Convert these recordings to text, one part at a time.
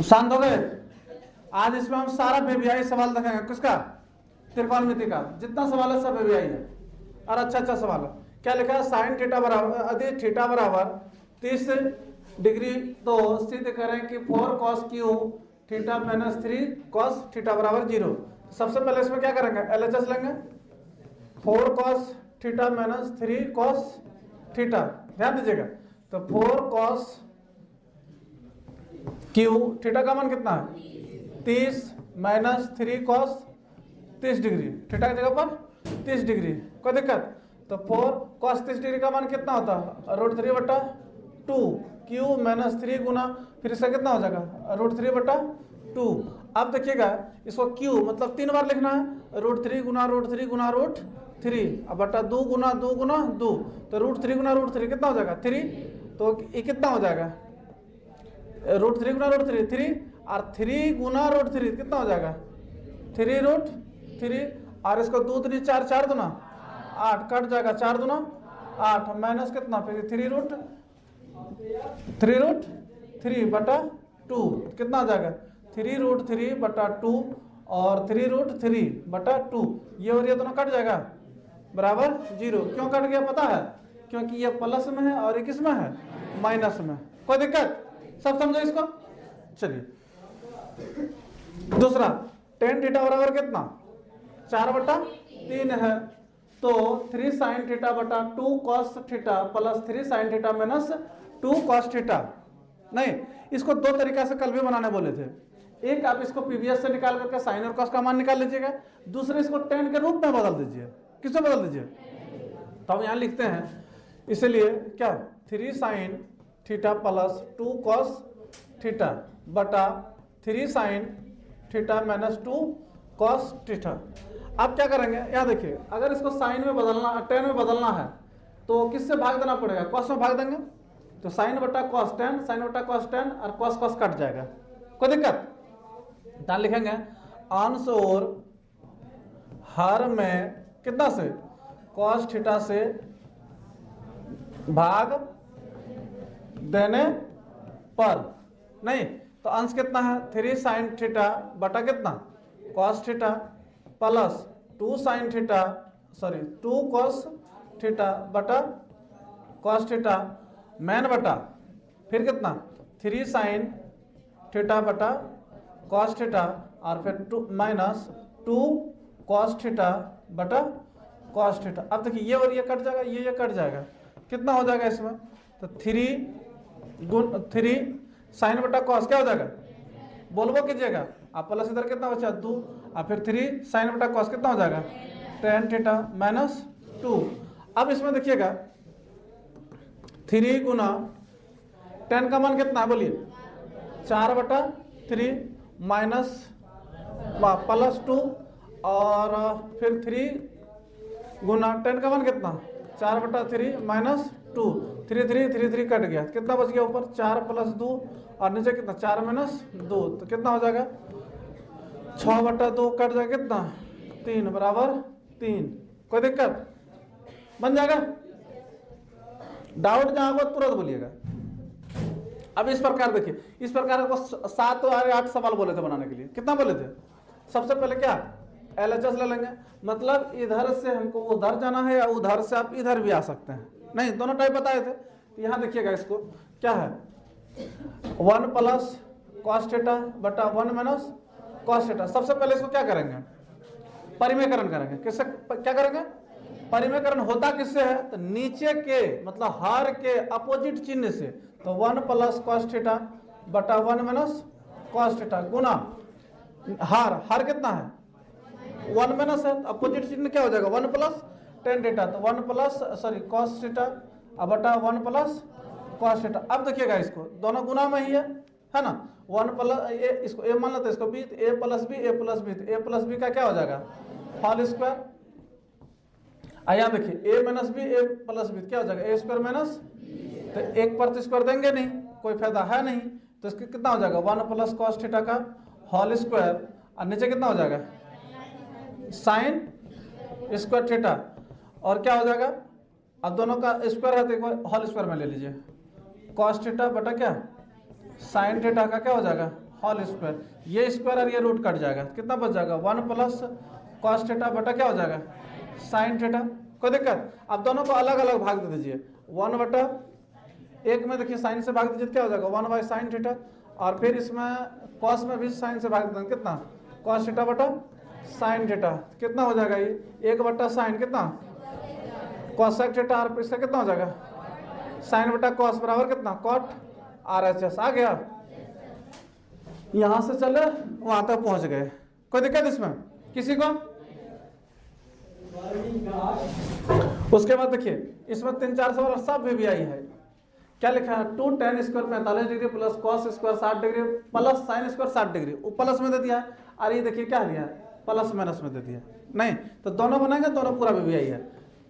शांत हो गए। आज इसमें हम सारा बेबियाई सवाल देखेंगे। किसका? त्रिकोणमिति का जितना सवाल है सब बेबियाई है और अच्छा सवाल है। क्या लिखा है? साइन थीटा बराबर यदि थीटा बराबर 30 डिग्री तो सिद्ध करें कि 4 cos Q theta minus 3 cos theta बराबर 0। सबसे पहले इसमें क्या करेंगे? LHS लेंगे। 4 cos theta minus 3 cos theta, ध्यान दीजिएगा। तो 4 cos क्यू थीटा का मान कितना है? 30 माइनस 3 cos 30 डिग्री, थीटा की जगह पर 30 डिग्री, कोई दिक्कत? तो 4 cos 30 डिग्री का मान कितना होता है? √3/2 क्यू माइनस 3 गुना फिर इसका कितना हो जाएगा? √3/2। अब देखिएगा इसको क्यू मतलब 3 बार लिखना है। √3 गुना √3 गुना √3 अब बटा 2 गुना 2 गुना 2, तो √3 गुना √3 कितना हो जाएगा? 3। तो ये कितना हो जाएगा? √3 गुना √3 3 और 3 गुना √3 कितना हो जाएगा? 3√3 और इसको 2 3 4 4 दूना 8 कट जाएगा, 4 दूना 8 माइनस कितना? फिर 3√3/2 कितना आ जाएगा? 3√3/2 और 3√3/2 ये और ये दोनों कट जाएगा बराबर 0। क्यों कट गया पता है? क्योंकि ये प्लस में है और ये किस में है? माइनस में। कोई दिक्कत? सब समझो इसको। चलिए दूसरा tan थीटा बराबर कितना? 4/3 है। तो 3 sin थीटा बटा 2 cos theta plus 3 sin theta minus 2 cos theta. नहीं, इसको दो तरीका से कल भी बनाने बोले थे। एक आप इसको पीवीएस से निकाल करके साइन और कॉस का मान निकाल लीजिएगा, दूसरे इसको tan के रूप में बदल दीजिए। किससे बदल दीजिए? तो हम यहाँ लिखते हैं, इसलिए क्या 3 sin theta plus 2 cos theta बटा 3 sin theta minus 2 cos theta. अब क्या करेंगे? यहाँ देखिए, अगर इसको साइन में बदलना, tan में बदलना है तो किससे भाग देना पड़ेगा? cos में भाग देंगे। तो साइन बटा cos tan, साइन बटा cos tan और cos cos कट जाएगा। कोई दिक्कत? यहाँ लिखेंगे अंश और हर में कितना से? cos थीटा से भाग देने पर। नहीं तो अंश कितना है? 3 sin थीटा बटा कितना? cos theta plus 2 sin theta 2 cos theta बटा cos थीटा मैन बटा फिर कितना? 3 sin थीटा बटा cos थीटा और फिर 2 माइनस 2 cos थीटा बटा cos थीटा। अब देखिए ये और ये कट जाएगा, ये कट जाएगा, कितना हो जाएगा इसमें? तो 3 साइन बटा कॉस क्या हो जाएगा? बोलबो कीजिएगा आप। प्लस इधर कितना बचा? 2 और फिर 3 साइन बटा कॉस कितना हो जाएगा? tan theta minus 2। अब इसमें देखिएगा 3 गुना tan का मान कितना है? बोलिए 4/3 माइनस प्लस 2 और फिर 3 गुना tan का मान कितना? 4/3 माइनस 2, 3 कट गया, कितना बच गया ऊपर? 4 + 2 और नीचे कितना? 4 - 2, तो कितना हो जाएगा? 6/2 कट जाएगा कितना? 3 बराबर 3। कोई दिक्कत? बन जाएगा? डाउट जहां को तुरंत बोलिएगा। अब इस प्रकार देखिए, इस प्रकार को 7 और 8 सवाल बोले थे बनाने के लिए। कितना बोले थे? सबसे पहले क्या LHS ले लेंगे, मतलब इधर से हमको उधर जाना है या उधर से आप इधर भी आ सकते हैं। नहीं, दोनों टाइप बताए थे। तो यहाँ देखिएगा इसको क्या है? 1 + cos थीटा बटा 1 - cos थीटा। सबसे पहले इसको क्या करेंगे? परिमेयकरण करेंगे। किससे क्या करेंगे? परिमेयकरण होता किससे है? तो नीचे के मतलब हर के अपोजिट चिन्ह से। तो 1 + cos थीटा बटा 1 - cos थीटा गुना हर कितना है? 1 माइनस है, अपोजिट चिन्ह क्या हो जाएगा? 1 + tan थीटा, तो 1 + cos थीटा बटा 1 + cos थीटा। अब देखिएगा इसको दोनों गुना में ही है ना? 1 + ए, इसको a मान लेते हैं, इसको b, तो a + b, a + b, तो a + b का क्या हो जाएगा? Whole square. यहाँ देखिए a - b, a + b क्या हो जाएगा? a² माइनस, तो 1 पर स्क्वायर देंगे नहीं, कोई फायदा है नहीं, तो इसके कितना हो जाएगा? 1 + cos थीटा का होल स्क्वायर और नीचे कितना हो जाएगा? साइन स्क्वायर थीटा और क्या हो जाएगा? अब दोनों का स्क्वायर है तो एक बार होल स्क्वायर में ले लीजिए। cos थीटा बटा क्या? साइन थीटा का क्या हो जाएगा? होल स्क्वायर, ये स्क्वायर और ये रूट कट जाएगा, कितना बच जाएगा 1 प्लस कॉस थीटा बटा क्या हो जाएगा साइन थीटा। कोई दिक्कत? अब दोनों को अलग अलग भाग दे दीजिए, 1 बटा एक में देखिए साइन से भाग दीजिए क्या हो जाएगा 1 बाई साइन थीटा, और फिर इसमें कॉस में भी साइन से भाग देंगे, कितना कॉस थीटा बटा साइन थीटा, कितना हो जाएगा ये 1 बटा साइन कितना कॉसेक थीटा, और इसका कितना हो जाएगा साइन बटा कॉस बराबर कितना कॉट RHS। आ गया, यहां से चले वहां तक पहुंच गए, कोई दिक्कत इसमें किसी को? उसके बाद देखिए इसमें 3-4 सवाल सब भी आई है, क्या लिखा है 2 tan square 45 degree plus cos square 60 degree plus sine square 60 degree, वो प्लस में दे दिया है, और ये देखिए क्या दिया है प्लस माइनस में दे दिया नहीं, तो दोनों बनाएंगे, दोनों पूरा भी आई है।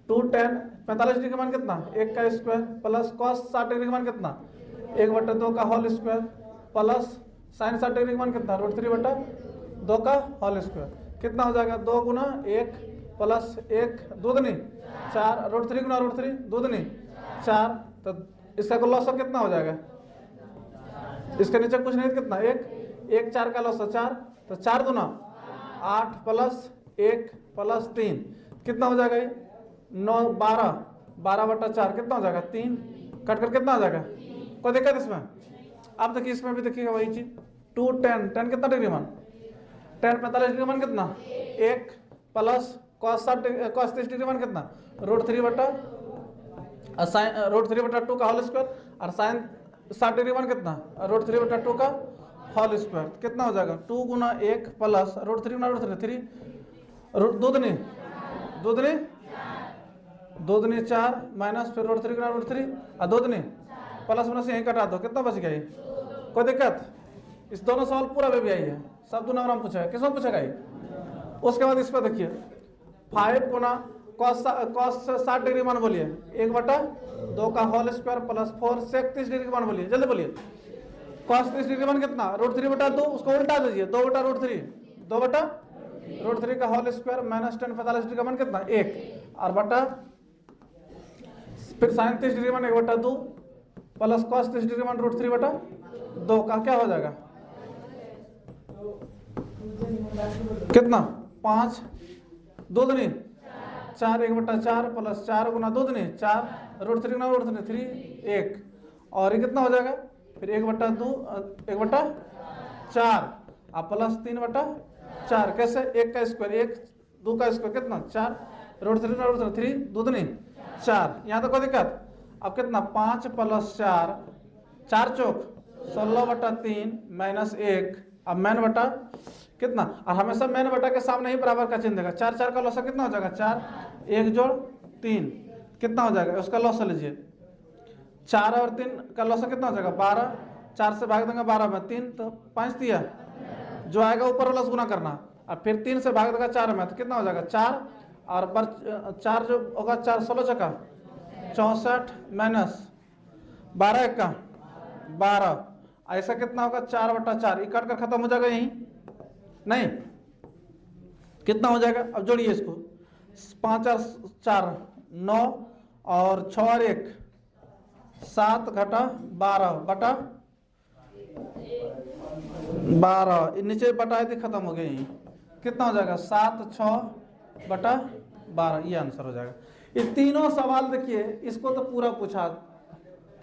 2 tan 45 डिग्री का मान कितना 1 का स्क्वायर प्लस कॉस 60 डिग्री का मान कितना 1 बटा 2 का whole square plus sine 60 degree का मान कितना √3 बटा 2 का होल स्क्वायर, कितना हो जाएगा 2 गुना 1 प्लस 1 दूनी 4 √3 गुना √3 दूनी 4, तो इसका लॉस कितना हो जाएगा, इसके नीचे कुछ नहीं कितना 1 4 का लॉस 4, तो 4 दूना 8 प्लस 1 प्लस 3 कितना हो जाएगा ये 9 12 बटा 4 कितना हो जाएगा 3, कट कर कितना हो जाएगा, कोई दिक्कत इसमें? अब देखिए इसमें भी देखिएगा वही चीज 2 tan कितना डिग्री मान tan 45 डिग्री मान कितना 1 प्लस कॉस 30 डिग्री मान कितना √3 बटा साइन √3 बटा 2 का होल स्क्वायर, और साइन 60 डिग्री मान कितना √3 बटा 2 का होल स्क्वायर, कितना हो जाएगा 2 गुना 1 प्लस √3 गुना √3 3 दूनी 4 माइनस फिर √3 गुना √3 और दूनी प्लस माइनस यहीं कटा दो, कितना बच गया ये, कोई दिक्कत? इस दोनों सवाल पूरा भी आई है, सब 2 नंबर में पूछा है, किसमें पूछेगा ये? उसके बाद इस पर देखिए 5 गुना कॉस 60 डिग्री मान बोलिए 1 बटा 2 का whole square plus 4 sec 30 degree मान बोलिए, जल्दी बोलिए कॉस 30 डिग्री मान कितना √3 बटा 2, उसको उल्टा दीजिए 2 बटा √3 का whole square minus tan 45 degree का मान कितना 1, और बटा फिर साइन 30 डिग्री मान 1 बटा 2 प्लस कॉस 30 डिग्री मान √3 बटा 2 का क्या हो जाएगा कितना 5 दूनी 4 1 बटा 4 प्लस 4 गुना दूनी 4 √3 गुना √3 1, और ये कितना हो जाएगा फिर 1 बटा 2 1 बटा 4 अब प्लस 3 बटा 4, कैसे 1 का स्क्वायर 1 2 का स्क्वायर कितना 4 √3 गुना √3 दूनी 4, यहाँ तो कोई दिक्कत? अब कितना 5 प्लस 4 4 चौक 16 बटा 3 माइनस 1, अब मैन बटा कितना, और हमेशा मैन बटा के सामने ही बराबर का चिन्ह देगा, 4 4 का लॉस कितना हो जाएगा 4 1 जोड़ 3 कितना हो जाएगा, उसका लॉस लीजिए 4 और 3 का लॉस कितना हो जाएगा 12, 4 से भाग देंगे 12 में 3 तो 5 दिया, जो आएगा ऊपर वाला से गुना करना, और फिर 3 से भाग देगा 4 में तो कितना हो जाएगा 4, और 4 जो होगा 4 16 चका 64 माइनस 12 1 का 12, ऐसा कितना होगा 4 बटा 4, कट कर खत्म हो जाएगा यहीं नहीं, कितना हो जाएगा अब जोड़िए इसको 5 और 4 9 और 6 और 1 7 घटा 12 बटा 12, नीचे बटा थी खत्म हो गया यहीं, कितना हो जाएगा 7 6 बटा 12, ये आंसर हो जाएगा। ये तीनों सवाल देखिए, इसको तो पूरा पूछा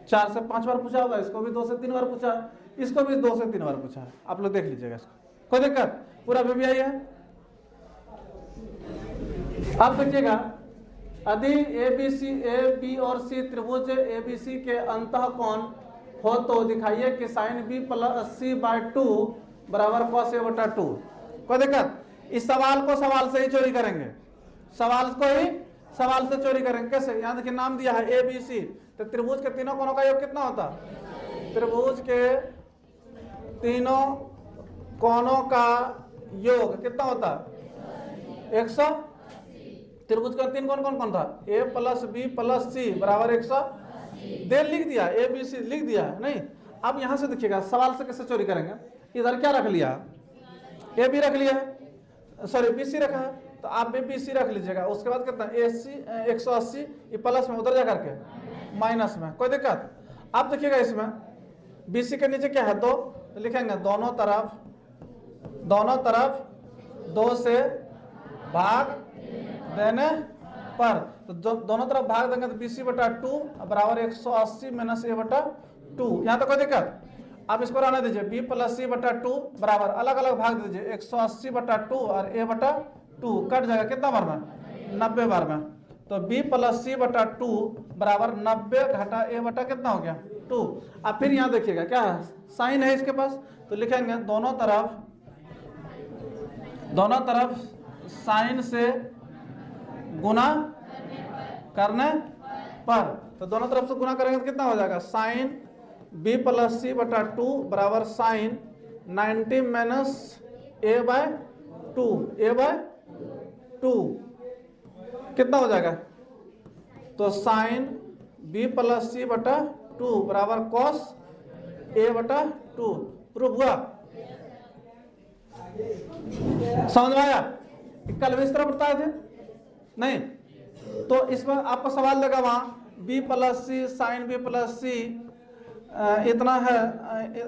4 से 5 बार पूछा होगा, इसको भी 2 से 3 बार पूछा, इसको भी 2 से 3 बार पूछा है, आप लोग देख लीजिएगा इसको, कोई दिक्कत? पूरा भी आई है। अब देखिएगा यदि ए बी और सी त्रिभुज ABC के अंतःकोण हो तो दिखाइए कि sine B plus C by 2 बराबर cos A बटा 2, कोई दिक्कत? इस सवाल को सवाल से ही चोरी करेंगे, सवाल को ही सवाल से चोरी करेंगे, कैसे? यहाँ देखिए नाम दिया है ABC, तो त्रिभुज के तीनों कोणों का योग कितना होता? त्रिभुज के तीनों कोणों का योग कितना होता? 100। त्रिभुज का 3 कोण कौन कौन था? A plus B plus C बराबर 100, दे लिख दिया, ABC लिख दिया नहीं। अब यहां से देखिएगा सवाल से कैसे चोरी करेंगे, इधर क्या रख लिया AB रख लिया है, सॉरी BC रखा है, तो आप BC रख लीजिएगा, उसके बाद कितना AC 180, ये प्लस में उधर जा करके माइनस में, कोई दिक्कत? अब देखिएगा इसमें BC के नीचे क्या है 2, तो लिखेंगे दोनों तरफ 2 से भाग देने पर, तो दोनों तरफ भाग देंगे तो BC/2 बराबर 180 माइनस A/2। यहाँ तक कोई दिक्कत? आप इसको रहने दीजिए। B+C/2 बराबर अलग अलग भाग दीजिए, 180/2 और A/2 कट जाएगा कितना बार में? 90 बार में। तो B+C/2 बराबर 90 घटा A/ कितना हो गया? 2। अब फिर यहाँ देखिएगा क्या है, साइन है इसके पास, तो लिखेंगे दोनों तरफ साइन से गुना करने पर, तो दोनों तरफ से गुना करेंगे तो कितना हो जाएगा? साइन B+C/2 बराबर साइन 90 माइनस A/2 कितना हो जाएगा? तो साइन B+C/2 बराबर कॉस A/2। प्रूफ हुआ? समझ में आया? कल भी इस तरह बताए थे नहीं? तो इसमें आपको सवाल देगा वहां B+C साइन B+C इतना है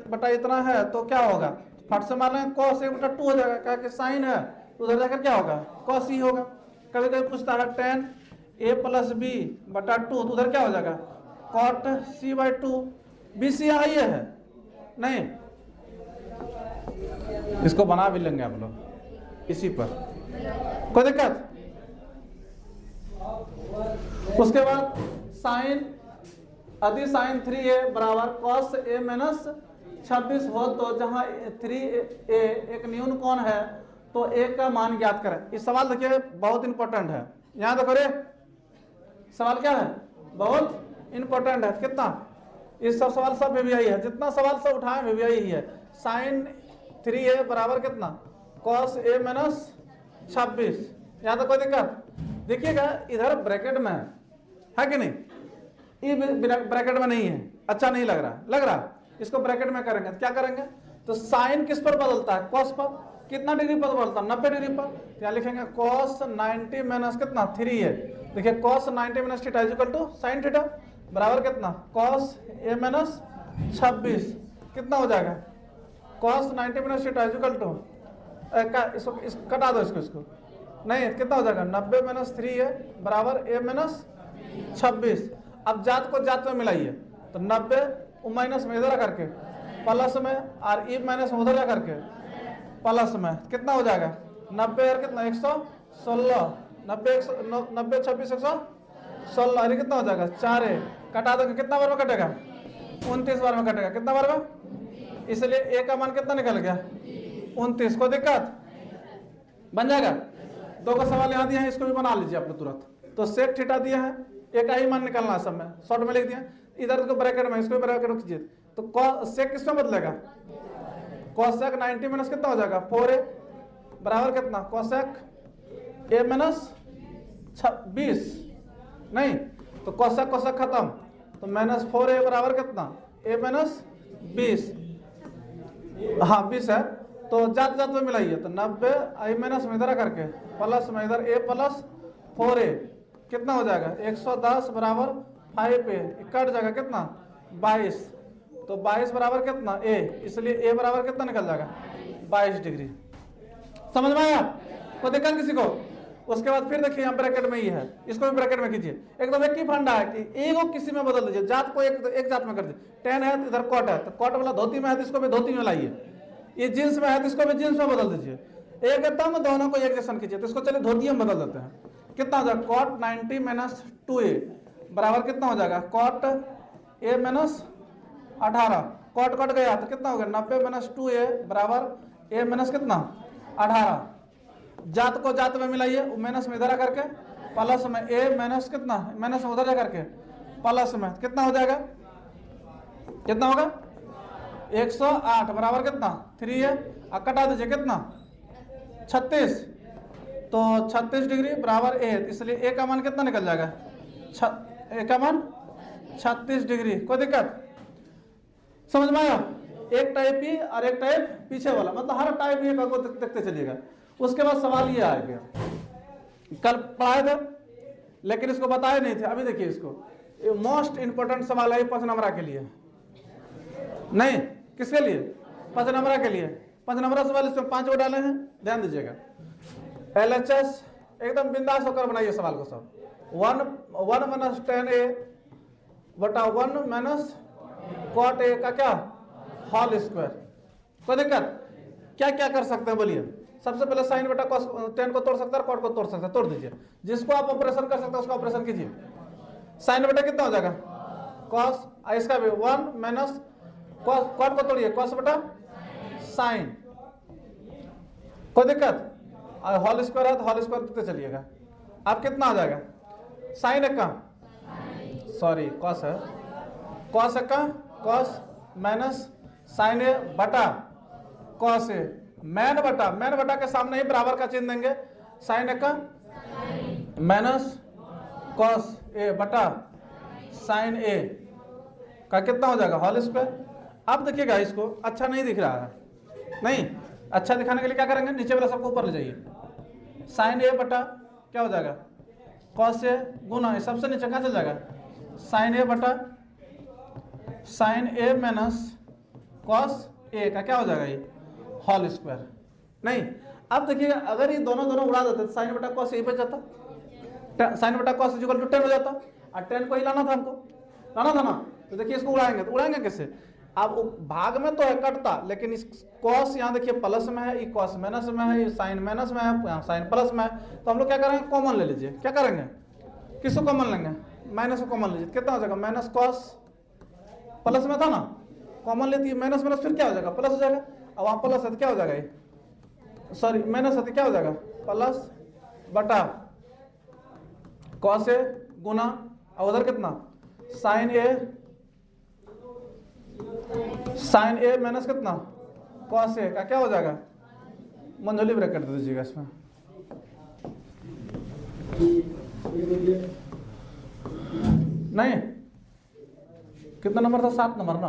बटा इतना है तो क्या होगा? फट से मान लें cos A/2 हो जाएगा, क्या कि साइन है उधर जाकर क्या होगा? cos E होगा। कभी कभी पूछता है tan A+B/2 तो उधर क्या हो जाएगा? cot C/2। BC यहाँ ही है नहीं? इसको बना भी लेंगे आप लोग इसी पर, कोई दिक्कत? उसके बाद साइन यदि साइन 3A बराबर cos A माइनस 26 हो तो जहां 3A एक न्यून कोण है तो A का मान ज्ञात करें। इस सवाल देखिए बहुत इंपॉर्टेंट है, यहां देखो रे सवाल क्या है, बहुत इंपॉर्टेंट है। कितना? इस सब सवाल सब VVI है, जितना सवाल सब उठाए VVI ही है। साइन 3A बराबर कितना? cos A minus 26। यहां तक कोई दिक्कत? देखिएगा इधर ब्रैकेट में है कि नहीं? ये ब्रैकेट में नहीं है, अच्छा नहीं लग रहा, इसको ब्रैकेट में करेंगे तो क्या करेंगे? तो साइन किस पर बदलता है? कॉस पर। कितना डिग्री पर बदलता है? 90 डिग्री पर। क्या लिखेंगे? cos 90 माइनस कितना? 3A। देखिए cos 90 minus theta is equal to sine theta बराबर कितना? cos A माइनस 26 कितना हो जाएगा? cos 90 minus theta is equal to कटा दो इसको नहीं, कितना हो जाएगा? 90 माइनस 3A बराबर A माइनस 26। अब जात को जात में मिलाइए तो 90 माइनस में इधर करके प्लस में और ई माइनस में उधर जा करके प्लस में कितना हो जाएगा? 90 और कितना? 116। 90 26 116 अरे कितना हो जाएगा? 4A कटा दोगे कितना बार में कटेगा? 29 बार में कटेगा। कितना बार में? इसलिए A का मान कितना निकल गया? 29। को दिक्कत? बन जाएगा। 2 का सवाल यहाँ दिया है, इसको भी बना लीजिए आप लोग तुरंत। तो सेक थीटा दिया है, एक का ही मान निकालना है सब में, शॉर्ट में लिख दिया। इधर को ब्रैकेट में, इसको भी ब्रैकेट में कीजिए। तो सेक किसमें बदलेगा? कोसेक 90 माइनस कितना हो जाएगा? 4A बराबर कितना? कोसेक A माइनस 20 नहीं, तो कोसेक खत्म, तो माइनस 4A बराबर कितना? A minus 20। हाँ 20 है, तो जात में मिलाइए तो 90 आई माइनस में इधर करके प्लस में इधर A प्लस 4A कितना हो जाएगा? 110 बराबर 5A कट जाएगा कितना? 22। तो 22 बराबर कितना? A, इसलिए A बराबर कितना निकल जाएगा? 22 डिग्री। समझ में आया? कोई दिक्कत किसी को? उसके बाद फिर देखिए यहाँ ब्रैकेट में ही है, इसको भी ब्रैकेट में कीजिए। एकदम एक ही फंडा है कि ए को किसी में बदल दीजिए, जात को एक जात में कर दीजिए। 10 है तो इधर कॉट है, तो कॉट वाला धोती में है तो इसको भी धोती में लाइए। ये जींस में है तो इसको भी जींस में बदल दीजिए। एक एकदम दोनों को एक जैसा कीजिए, तो इसको चलिए धोती में बदल देते हैं। कितना हो जाएगा? कॉट 90 माइनस 2A बराबर कितना हो जाएगा? Cot A minus 18। कॉट गया तो कितना हो गया? 90 माइनस 2A बराबर A माइनस कितना? 18। जात को जात में मिलाइए, माइनस में इधर करके प्लस में A माइनस कितना? माइनस में उधर जा करके प्लस में कितना हो जाएगा? कितना होगा? 108 बराबर कितना? 3A। कटा दीजिए कितना? 36। तो 36 डिग्री बराबर A, इसलिए A का मान कितना निकल जाएगा? A का मान 36 डिग्री। कोई दिक्कत? समझ में आया? एक टाइप ही और एक टाइप पीछे वाला, मतलब हर टाइप ही को देखते चलिएगा। उसके बाद सवाल ये आ गया, कल पढ़ाए थे लेकिन इसको बताए नहीं थे, अभी देखिए इसको। मोस्ट इंपोर्टेंट सवाल है 5 नंबर के लिए, नहीं किसके लिए? 5 नंबर के लिए 5 नंबर सवाल इसमें 5 वो डाले हैं, ध्यान दीजिएगा। LHS एकदम बिंदास होकर बनाइए सवाल को सब। 1 माइनस 10A बटा 1 माइनस कॉट ए का क्या होल स्क्वायर। कोई दिक्कत? क्या क्या कर सकते हैं बोलिए? सबसे पहले साइन बटा कॉस 10 को तोड़ सकता है, कॉट को तोड़ सकता है, तोड़ दीजिए। जिसको आप ऑपरेशन कर सकते हैं उसका ऑपरेशन कीजिए। साइन बटा कितना हो जाएगा कॉस, इसका भी 1 माइनस कॉट को तोड़िए, कॉस बटा साइन। कोई दिक्कत? होल स्क्वायर है तो होल स्क्वायर देते चलिएगा। आप कितना आ जाएगा? साइन एक का सॉरी कॉस है, कॉस एक का कॉस माइनस साइन ए बटा कॉस ए, मैन बटा के सामने ही बराबर का चिन्ह देंगे, साइन ए का माइनस कॉस ए बटा साइन ए का कितना हो जाएगा होल स्क्वायर। अब देखिएगा इसको अच्छा नहीं दिख रहा है, नहीं अच्छा दिखाने के लिए क्या करेंगे, नीचे वाला सबको ऊपर ले जाइए। साइन ए बटा क्या हो जाएगा कॉस ए गुना सबसे नीचे कहाँ चल जाएगा साइन ए बटा साइन ए माइनस कॉस ए का क्या हो जाएगा ये होल स्क्वायर। नहीं अब देखिएगा अगर ये दोनों उड़ा देते तो साइन बटा कॉस ए बच जाता, साइन बटा कॉस इक्वल टू 10 हो जाता, और 10 को ही लाना था हमको, लाना था ना। तो देखिए इसको उड़ाएंगे तो उड़ाएंगे कैसे? अब भाग में तो है कटता, लेकिन इस कॉस यहाँ देखिए प्लस में है, ये कॉस माइनस में है, ये साइन माइनस में है, साइन प्लस में है। तो हम लोग क्या करेंगे कॉमन ले लीजिए। क्या करेंगे? किसको कॉमन लेंगे? माइनस को कॉमन लीजिए। कितना हो जाएगा माइनस कॉस, प्लस में था ना, कॉमन लेती है माइनस माइनस फिर क्या हो जाएगा प्लस हो जाएगा। अब वहाँ प्लस है तो क्या हो जाएगा ये, सॉरी माइनस है तो क्या हो जाएगा प्लस बटा कॉस ए गुना, और उधर कितना साइन ए माइनस कितना कॉस ए का क्या हो जाएगा, मंझोली ब्रैकेट दे दीजिएगा इसमें। नहीं कितना नंबर था 7 नंबर ना,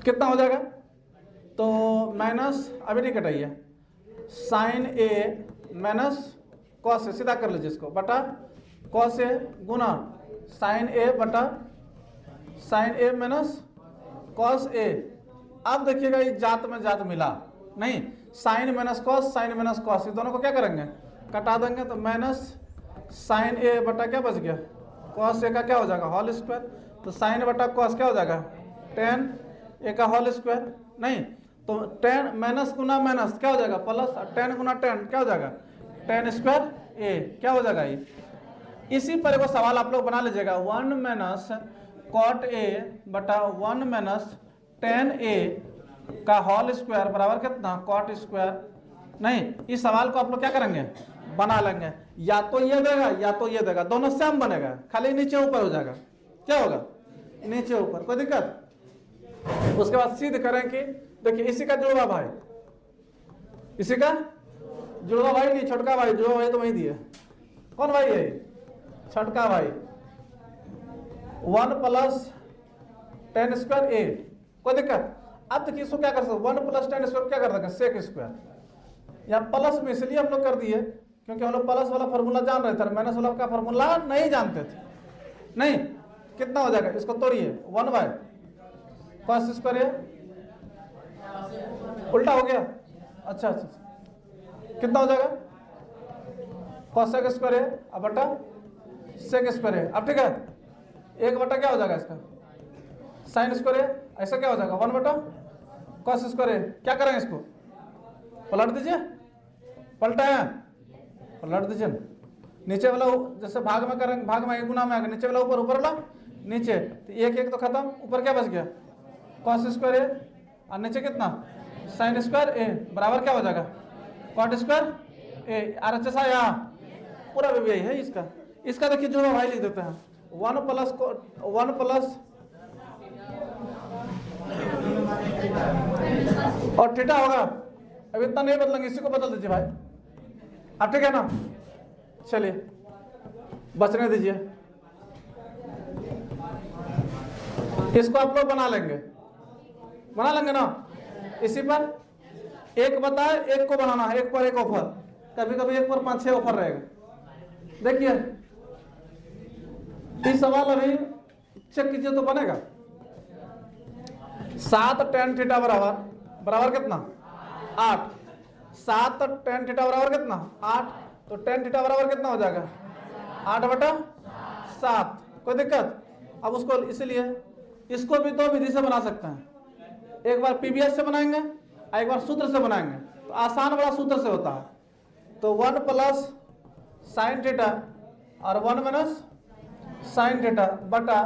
कितना हो जाएगा तो माइनस अभी नहीं कटाइए, साइन ए माइनस कॉस ए सीधा कर लीजिए इसको बटा cos A Guna sine A बटा sine A minus cos A. अब देखिएगा ये जात में जात मिला नहीं, sine minus cos sine minus cos ये दोनों को क्या करेंगे कटा देंगे, तो माइनस साइन ए बटा क्या बच गया कॉस ए का क्या हो जाएगा होल स्क्वायर। तो साइन बटा कॉस क्या हो जाएगा 10 ए का होल स्क्वायर। नहीं तो 10 माइनस गुना माइनस क्या हो जाएगा प्लस, 10 गुना 10 क्या हो जाएगा 10 स्क्वायर ए क्या हो जाएगा ये। इसी पर एगो सवाल आप लोग बना लीजिएगा, 1 माइनस कॉट ए बटा 1 माइनस 10 ए का होल स्क्वायर बराबर कितना कॉट स्क्वायर। नहीं इस सवाल को आप लोग क्या करेंगे बना लेंगे, या तो ये देगा या तो ये देगा, दोनों सेम बनेगा, खाली नीचे ऊपर हो जाएगा। क्या होगा नीचे ऊपर, कोई दिक्कत। उसके बाद सिद्ध करें कि देखिए इसी का जुड़वा भाई, इसी का जुड़वा भाई नहीं छोटका भाई, जुड़वा भाई तो वही दिए, कौन भाई है छोटका भाई 1 प्लस 10 स्क्वायर ए, कोई दिक्कत। अब देखिए इसको क्या कर सकते 1 प्लस 10 स्क्वायर क्या कर देंगे सेक स्क्वायर, यहाँ प्लस में इसलिए हम लोग कर दिए क्योंकि हम लोग प्लस वाला फार्मूला जान रहे थे, माइनस वाला का फार्मूला नहीं जानते थे। नहीं कितना हो जाएगा इसको तोड़िए 1 बाय कॉस स्क्वायर है, उल्टा हो गया। अच्छा कितना हो जाएगा कॉसेक स्क्वायर है अब बटा सेक स्क्वायर है। अब ठीक है एक बटा क्या हो जाएगा इसका साइन स्क्वायर है, ऐसा क्या हो जाएगा 1 बटा कॉस स्क्वायर है। क्या करेंगे इसको पलट दीजिए, पलटाया पलट दीजिए, नीचे वाला जैसे भाग में करेंगे भाग में गुना में आएगा, नीचे वाला ऊपर ऊपर वाला नीचे, तो एक एक तो खत्म, ऊपर क्या बच गया कॉस स्क्वायर ए और नीचे कितना साइन स्क्वायर ए बराबर क्या हो जाएगा कॉट स्क्वायर ए। आर एच एस यहाँ पूरा भी यही है इसका। इसका देखिए जो भाई लिख देते हैं 1 प्लस और थीटा होगा। अब इतना नहीं बदलेंगे, इसी को बदल दीजिए भाई। अब ठीक है ना, चलिए बचने दीजिए, इसको आप लोग बना लेंगे ना। इसी पर एक बताए एक को बनाना है, एक पर एक ऑफर, कभी कभी एक पर 5-6 ऑफर रहेगा। देखिए इस सवाल अभी चेक कीजिए तो बनेगा। 7 tan थीटा बराबर कितना 8। 7 tan थीटा बराबर कितना 8, तो tan थीटा बराबर कितना हो जाएगा 8/7। कोई दिक्कत? अब उसको इसलिए इसको भी दो विधि से बना सकते हैं, एक बार पीबीएस से बनाएंगे और एक बार सूत्र से बनाएंगे। तो आसान बड़ा सूत्र से होता है, तो 1 प्लस साइन थीटा और 1 माइनस साइन थीटा बटा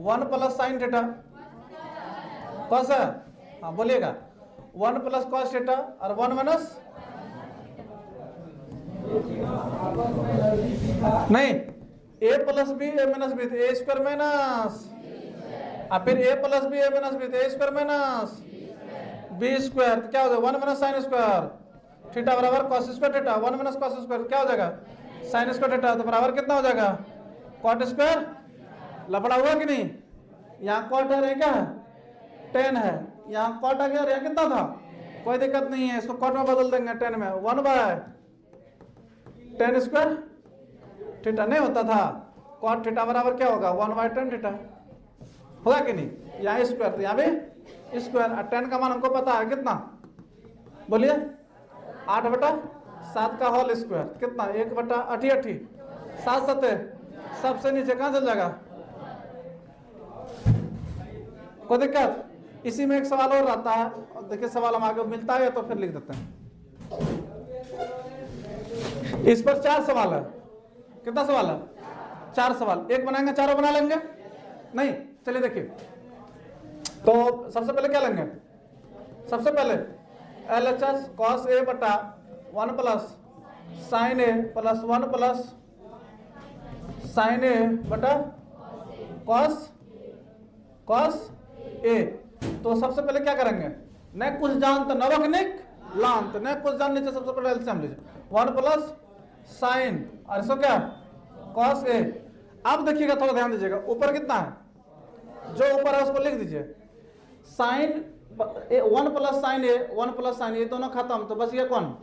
1 प्लस साइन थीटा कॉस है। हाँ बोलिएगा 1 प्लस कॉस थीटा और 1 माइनस नहीं a plus B A minus B A square minus और फिर a plus B A minus B A square minus B square, क्या हो जाएगा 1 माइनस साइन स्क्वायर थीटा बराबर cos square theta. 1 minus cos square क्या हो जाएगा साइन स्क्वायर थीटा, तो बराबर कितना हो जाएगा कॉट स्क्वायर। लफड़ा हुआ कि नहीं? यहाँ कॉट है क्या 10 है, यहाँ कॉट आ गया और यहाँ कितना था, कोई दिक्कत नहीं है, इसको कॉट में बदल देंगे 10 में 1/10 स्क्वायर थीटा नहीं होता था, कॉट थीटा बराबर क्या होगा 1/10 थीटा होगा कि नहीं। यहाँ स्क्वायर तो यहाँ भी स्क्वायर, 10 का मान हमको पता है कितना, बोलिए 8/7 का होल स्क्वायर कितना 1/88 7 7 सबसे नीचे कहां चल जाएगा, कोई दिक्कत? इसी में एक सवाल और रहता है, देखिए सवाल हम आगे मिलता है तो फिर लिख देते हैं। इस पर 4 सवाल है, कितना सवाल है 4 सवाल, एक बनाएंगे चारों बना लेंगे नहीं। चलिए देखिए, तो सबसे पहले क्या लेंगे, सबसे पहले LHS cos a बटा 1 plus sine A plus 1 plus sine A बटा कॉस ए। तो सबसे पहले क्या करेंगे, न कुछ जानते नवक निक लांत, न कुछ जानने से सबसे पहले एलसीएम लीजिए 1 प्लस साइन और इसको क्या कॉस ए। अब देखिएगा थोड़ा ध्यान दीजिएगा, ऊपर कितना है, जो ऊपर है उसको लिख दीजिए sign 1 plus sine A 1 plus sine ए दोनों खत्म, तो बस ये कौन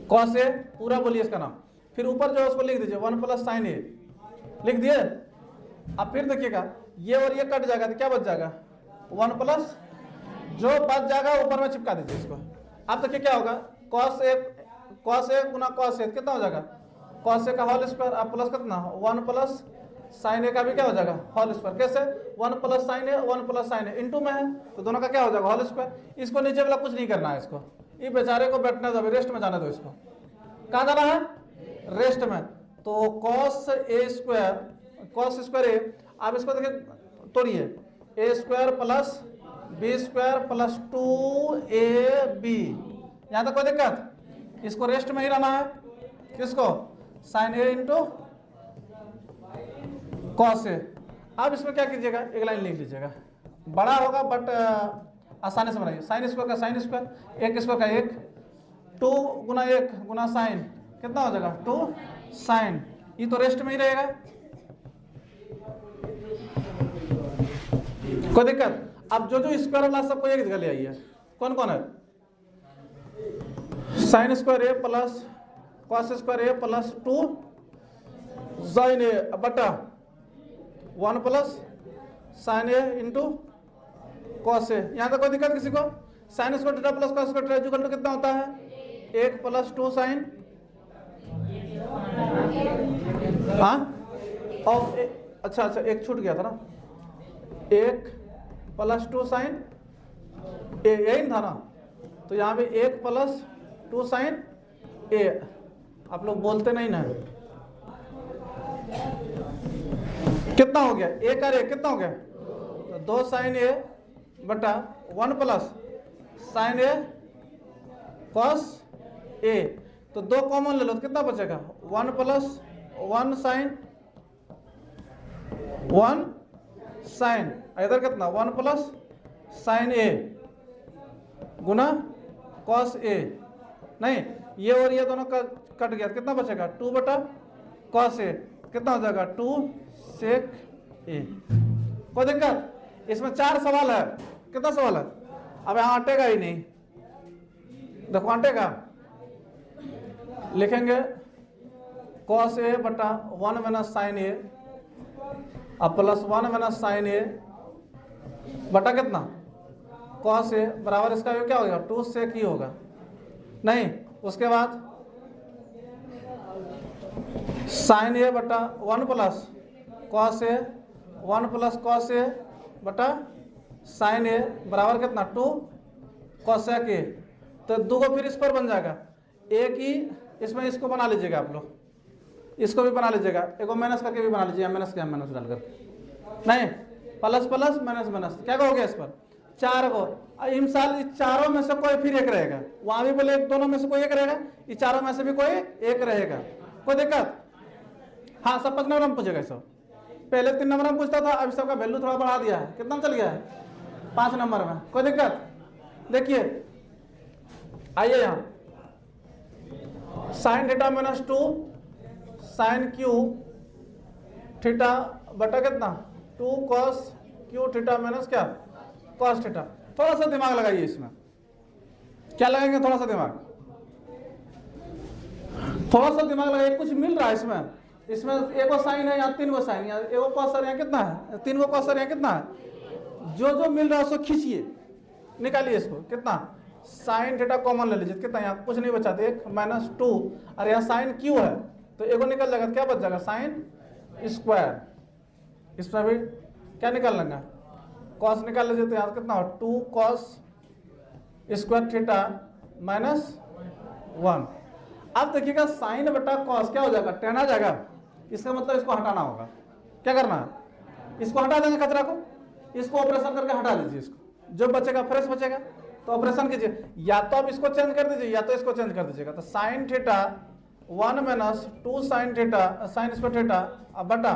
कॉस ए पूरा बोलिए इसका नाम। फिर ऊपर जो है उसको लिख दीजिए 1 प्लस साइन ए लिख दिए। अब फिर देखिएगा ये और ये कट जाएगा तो क्या बच जाएगा 1 प्लस, जो बच जाएगा ऊपर में चिपका दीजिए इसको। अब देखिए क्या होगा cos A Guna cos A कितना हो जाएगा कॉस ए का होल स्क्वायर, अब प्लस कितना 1 प्लस साइन ए का भी क्या हो जाएगा होल स्क्वायर। कैसे 1 plus sine A 1 plus sine A into में है तो दोनों का क्या हो जाएगा होल स्क्वायर। इसको नीचे वाला कुछ नहीं करना है, इसको ये बेचारे को बैठने दो, रेस्ट में जाने दो, इसको कहाँ जाना है रेस्ट में। तो कॉस ए स्क्वायर ए, आप इसको देखिए तोड़िए ए square plus B square plus 2ab, यहाँ तक कोई दिक्कत? इसको रेस्ट में ही रहना है, किसको sign A into cos A. अब इसमें क्या कीजिएगा एक लाइन लिख लीजिएगा, बड़ा होगा बट आसानी से बनाइए। साइन स्क्वायर का साइन स्क्वायर, एक स्क्वायर का एक, 2 गुना 1 गुना साइन कितना हो जाएगा 2 साइन, ये तो रेस्ट में ही रहेगा, कोई दिक्कत? अब जो स्क्वायर वाला सबको एक जगह ले आइए, कौन कौन है sine square A plus cos square A plus 2 sine A बटा 1 plus sine A into cos A. यहाँ तक कोई दिक्कत किसी को? Sine square theta plus cos square theta equal to कितना होता है 1 प्लस 2 साइन, हाँ और अच्छा एक छूट गया था ना, 1 प्लस 2 साइन ए यही था ना, तो यहाँ पे 1 प्लस 2 साइन ए, आप लोग बोलते नहीं ना, कितना हो गया 1 और 1 कितना हो गया तो 2 साइन ए बटा 1 plus sine A cos A, तो 2 कॉमन ले लो तो कितना बचेगा 1 प्लस 1 साइन 1 साइन, इधर कितना 1 plus sine A Guna cos A, नहीं ये और ये दोनों का कट गया, कितना बचेगा 2 बटा कॉस ए, कितना हो जाएगा 2 सेक ए। कोई दिक्कत? इसमें 4 सवाल है, कितना सवाल है? अब यहाँ अटेगा ही नहीं, देखो अटेगा, लिखेंगे कॉस ए बटा 1 माइनस साइन ए अब प्लस 1 माइनस साइन ए बटा कितना कॉस ए बराबर इसका ये क्या होगा 2 सेक ही होगा नहीं। उसके बाद साइन ए बटा 1 plus cos A 1 plus cos A बटा साइन ए बराबर कितना 2 कोसेक ए। तो दो को फिर इस पर बन जाएगा एक ही, इसमें इसको बना लीजिएगा आप लोग, इसको भी बना लीजिएगा, एक माइनस करके भी बना लीजिएगा, माइनस क्या माइनस डालकर नहीं, प्लस प्लस माइनस माइनस क्या कहोगे इस पर 4 को। इन साल इस चारों में से कोई फिर एक रहेगा, वहां भी बोले दोनों में से कोई एक रहेगा, इस चारों में से भी कोई एक रहेगा, कोई दिक्कत। हाँ सब 5 नंबर में पूछेगा सब, पहले 3 नंबर में पूछता था, अब सबका वैल्यू थोड़ा बढ़ा दिया है, कितना चल गया है 5 नंबर में, कोई दिक्कत। देखिए आइए यहाँ sine theta minus 2 sine cube theta बटा कितना 2 कॉस क्यू थीटा माइनस क्या कॉस थीटा। थोड़ा सा दिमाग लगाइए इसमें, क्या लगाएंगे थोड़ा सा दिमाग, थोड़ा सा दिमाग लगाइए, कुछ मिल रहा है इसमें। इसमें एक वो साइन है, यहाँ 3 वो साइन, यहाँ एक कॉस सर, यहाँ कितना है 3 वो कॉस सर, यहाँ कितना है, जो जो मिल रहा है उसको खींचिए, निकालिए इसको, कितना साइन थीटा कॉमन ले लीजिए, कितना यहाँ कुछ नहीं बचा, 1 माइनस 2 और यहाँ साइन क्यू है तो एगो निकल जाएगा, क्या बच जाएगा साइन स्क्वायर, इसमें भी क्या निकाल लेंगे कॉस निकाल लीजिए, तो यहाँ कितना हो 2 कॉस स्क्वायर थीटा माइनस 1। अब देखिएगा साइन बटा कॉस क्या हो जाएगा 10 आ जाएगा, इसका मतलब इसको हटाना होगा, क्या करना है इसको हटा देंगे खतरा को, इसको ऑपरेशन करके हटा दीजिए, इसको जो बचेगा फ्रेश बचेगा तो ऑपरेशन कीजिए, या तो आप इसको चेंज कर दीजिए या तो इसको चेंज कर दीजिएगा। तो sine theta 1 minus 2 sine theta sine square theta बटा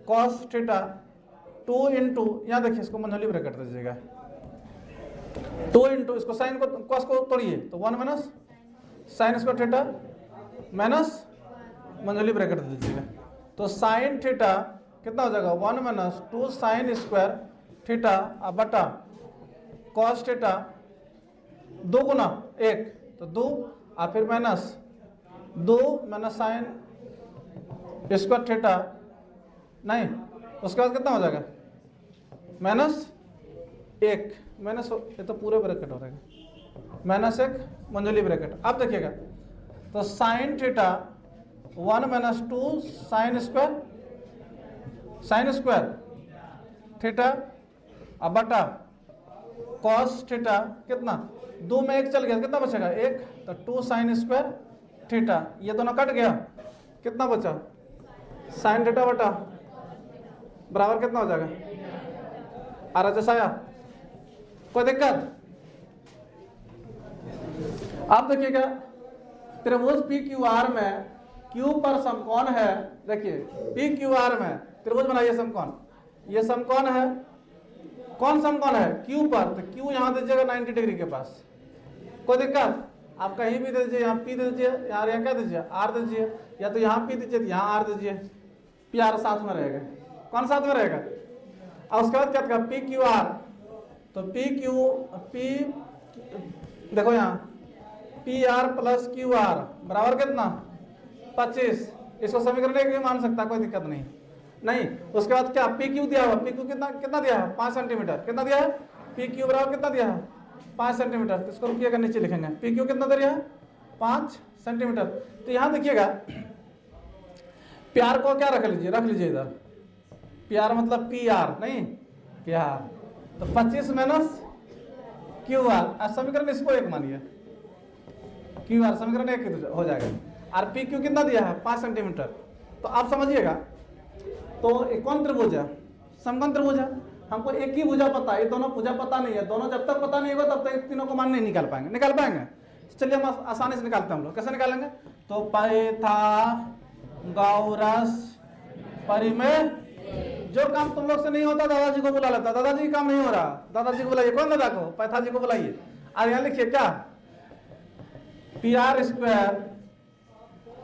कॉस थीटा 2 इंटू, यहाँ देखिए इसको मंझली ब्रैकेट दीजिएगा 2 इंटू, इसको साइन को कॉस को तोड़िए तो 1 minus sine square theta minus मंझली ब्रैकेट दीजिएगा, तो साइन थीटा कितना हो जाएगा 1 माइनस 2 साइन स्क्वायर थीटा बटा कॉस थीटा 2 गुना 1 तो 2 और फिर minus 2 minus sine square theta नहीं, उसके बाद कितना हो जाएगा माइनस 1 माइनस, ये तो पूरे ब्रैकेट हो रहेगा माइनस 1 मंझली ब्रैकेट। अब देखिएगा तो sine theta 1 minus 2 sine square theta बटा कॉस थीटा कितना 2 में 1 चल गया, कितना बचेगा 1 तो 2 साइन स्क्वायर थीटा, ये दोनों कट गया, कितना बचा साइन थीटा बटा बराबर कितना हो जाएगा RHS आया, कोई दिक्कत। अब देखिएगा त्रिभुज PQR में Q पर समकोण है, देखिए PQR में त्रिभुज बनाइए समकोण, ये समकोण है, कौन समकोण है Q पर, तो Q यहाँ दीजिएगा 90 डिग्री के पास, कोई दिक्कत। आप कहीं भी दे दीजिए, यहाँ P दे दीजिए, यहाँ क्या दीजिए R दीजिए, या तो यहाँ P दीजिए यहाँ R दीजिए, PR साथ में रहेगा, कौन साथ में रहेगा। और उसके बाद क्या था PQR, तो P देखो यहाँ PR प्लस QR बराबर कितना 25, इसको समीकरण एक भी मान सकता, कोई दिक्कत नहीं। उसके बाद क्या PQ दिया हुआ, PQ कितना दिया है 5 सेंटीमीटर, कितना दिया है PQ बराबर कितना दिया है 5 सेंटीमीटर, तो इसको रुकिएगा नीचे लिखेंगे PQ कितना दे रहा है 5 सेंटीमीटर। तो यहाँ देखिएगा PR को क्या रख लीजिए इधर, PR मतलब PR नहीं PR, तो 25 माइनस QR, समीकरण इसको एक मानिए QR समीकरण एक हो जाएगा, और PQ कितना दिया है 5 सेंटीमीटर। तो आप समझिएगा तो एक कौन त्रिभुज है समकोण त्रिभुज है, हमको एक ही भुजा पता है, ये दोनों भुजा पता नहीं है, दोनों जब तक पता नहीं होगा तब तक तीनों को मान नहीं निकाल पाएंगे। चलिए हम आसानी से निकालते हैं, हम लोग कैसे निकालेंगे, तो पाइथागोरस परिमेय, जो काम तुम लोग से नहीं होता दादाजी को बुला लेता, दादाजी काम नहीं हो रहा, दादाजी को बुलाइए, कौन दादा को पैथाजी को बुलाइए, और यहाँ लिखिए क्या PR square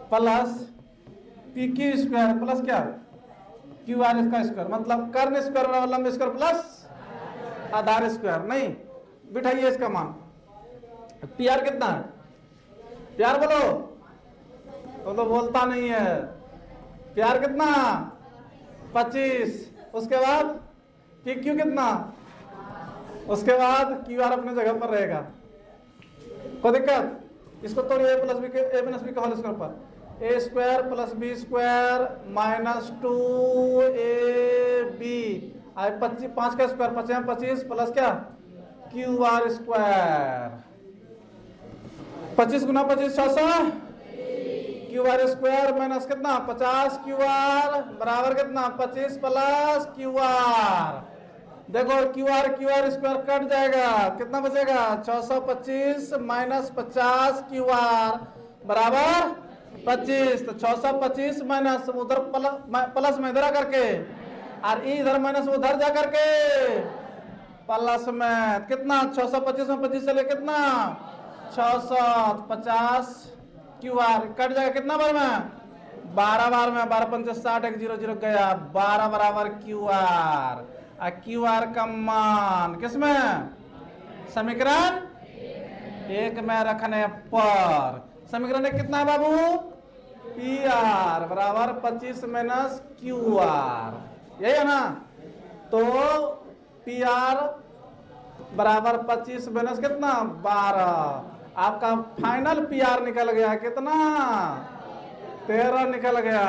plus PQ square plus क्या QR का स्क्वायर, मतलब कर्ण स्क्वायर बराबर लंब स्क्वायर प्लस आधार स्क्वायर, नहीं बिठाइए इसका मान। PR कितना है, PR बोलो, तो बोलता नहीं है, PR कितना 25, उसके बाद PQ कितना उसके बाद क्यू आर अपने जगह पर रहेगा, कोई दिक्कत? इसको तोड़िए ए प्लस बी के ए माइनस बी का होल स्क्वायर पर A square plus B square minus 2ab 25 5 का स्क्वायर 25 25 प्लस क्या क्यू आर स्क्वायर 25 गुना 25 600 क्यू आर स्क्वायर माइनस कितना 50 क्यू आर बराबर कितना 25 प्लस क्यू आर। देखो क्यू आर स्क्वायर कट जाएगा, कितना बचेगा 625 माइनस 50 क्यू आर बराबर 25। तो 625 माइनस उधर प्लस में इधर करके और इधर माइनस उधर जा करके प्लस में कितना 625 में 25 चले कितना 650 क्यू आर कट जाएगा कितना बार में 12 बार में 12 5 60 1 0 0 गया 12 बराबर क्यू आर। क्यू आर का मान किसमें समीकरण 1 में रखने पर समीकरण 1 कितना है बाबू पी आर बराबर 25 माइनस क्यू आर, यही है ना। तो पी आर बराबर 25 माइनस कितना 12, आपका फाइनल पी आर निकल गया कितना 13 निकल गया।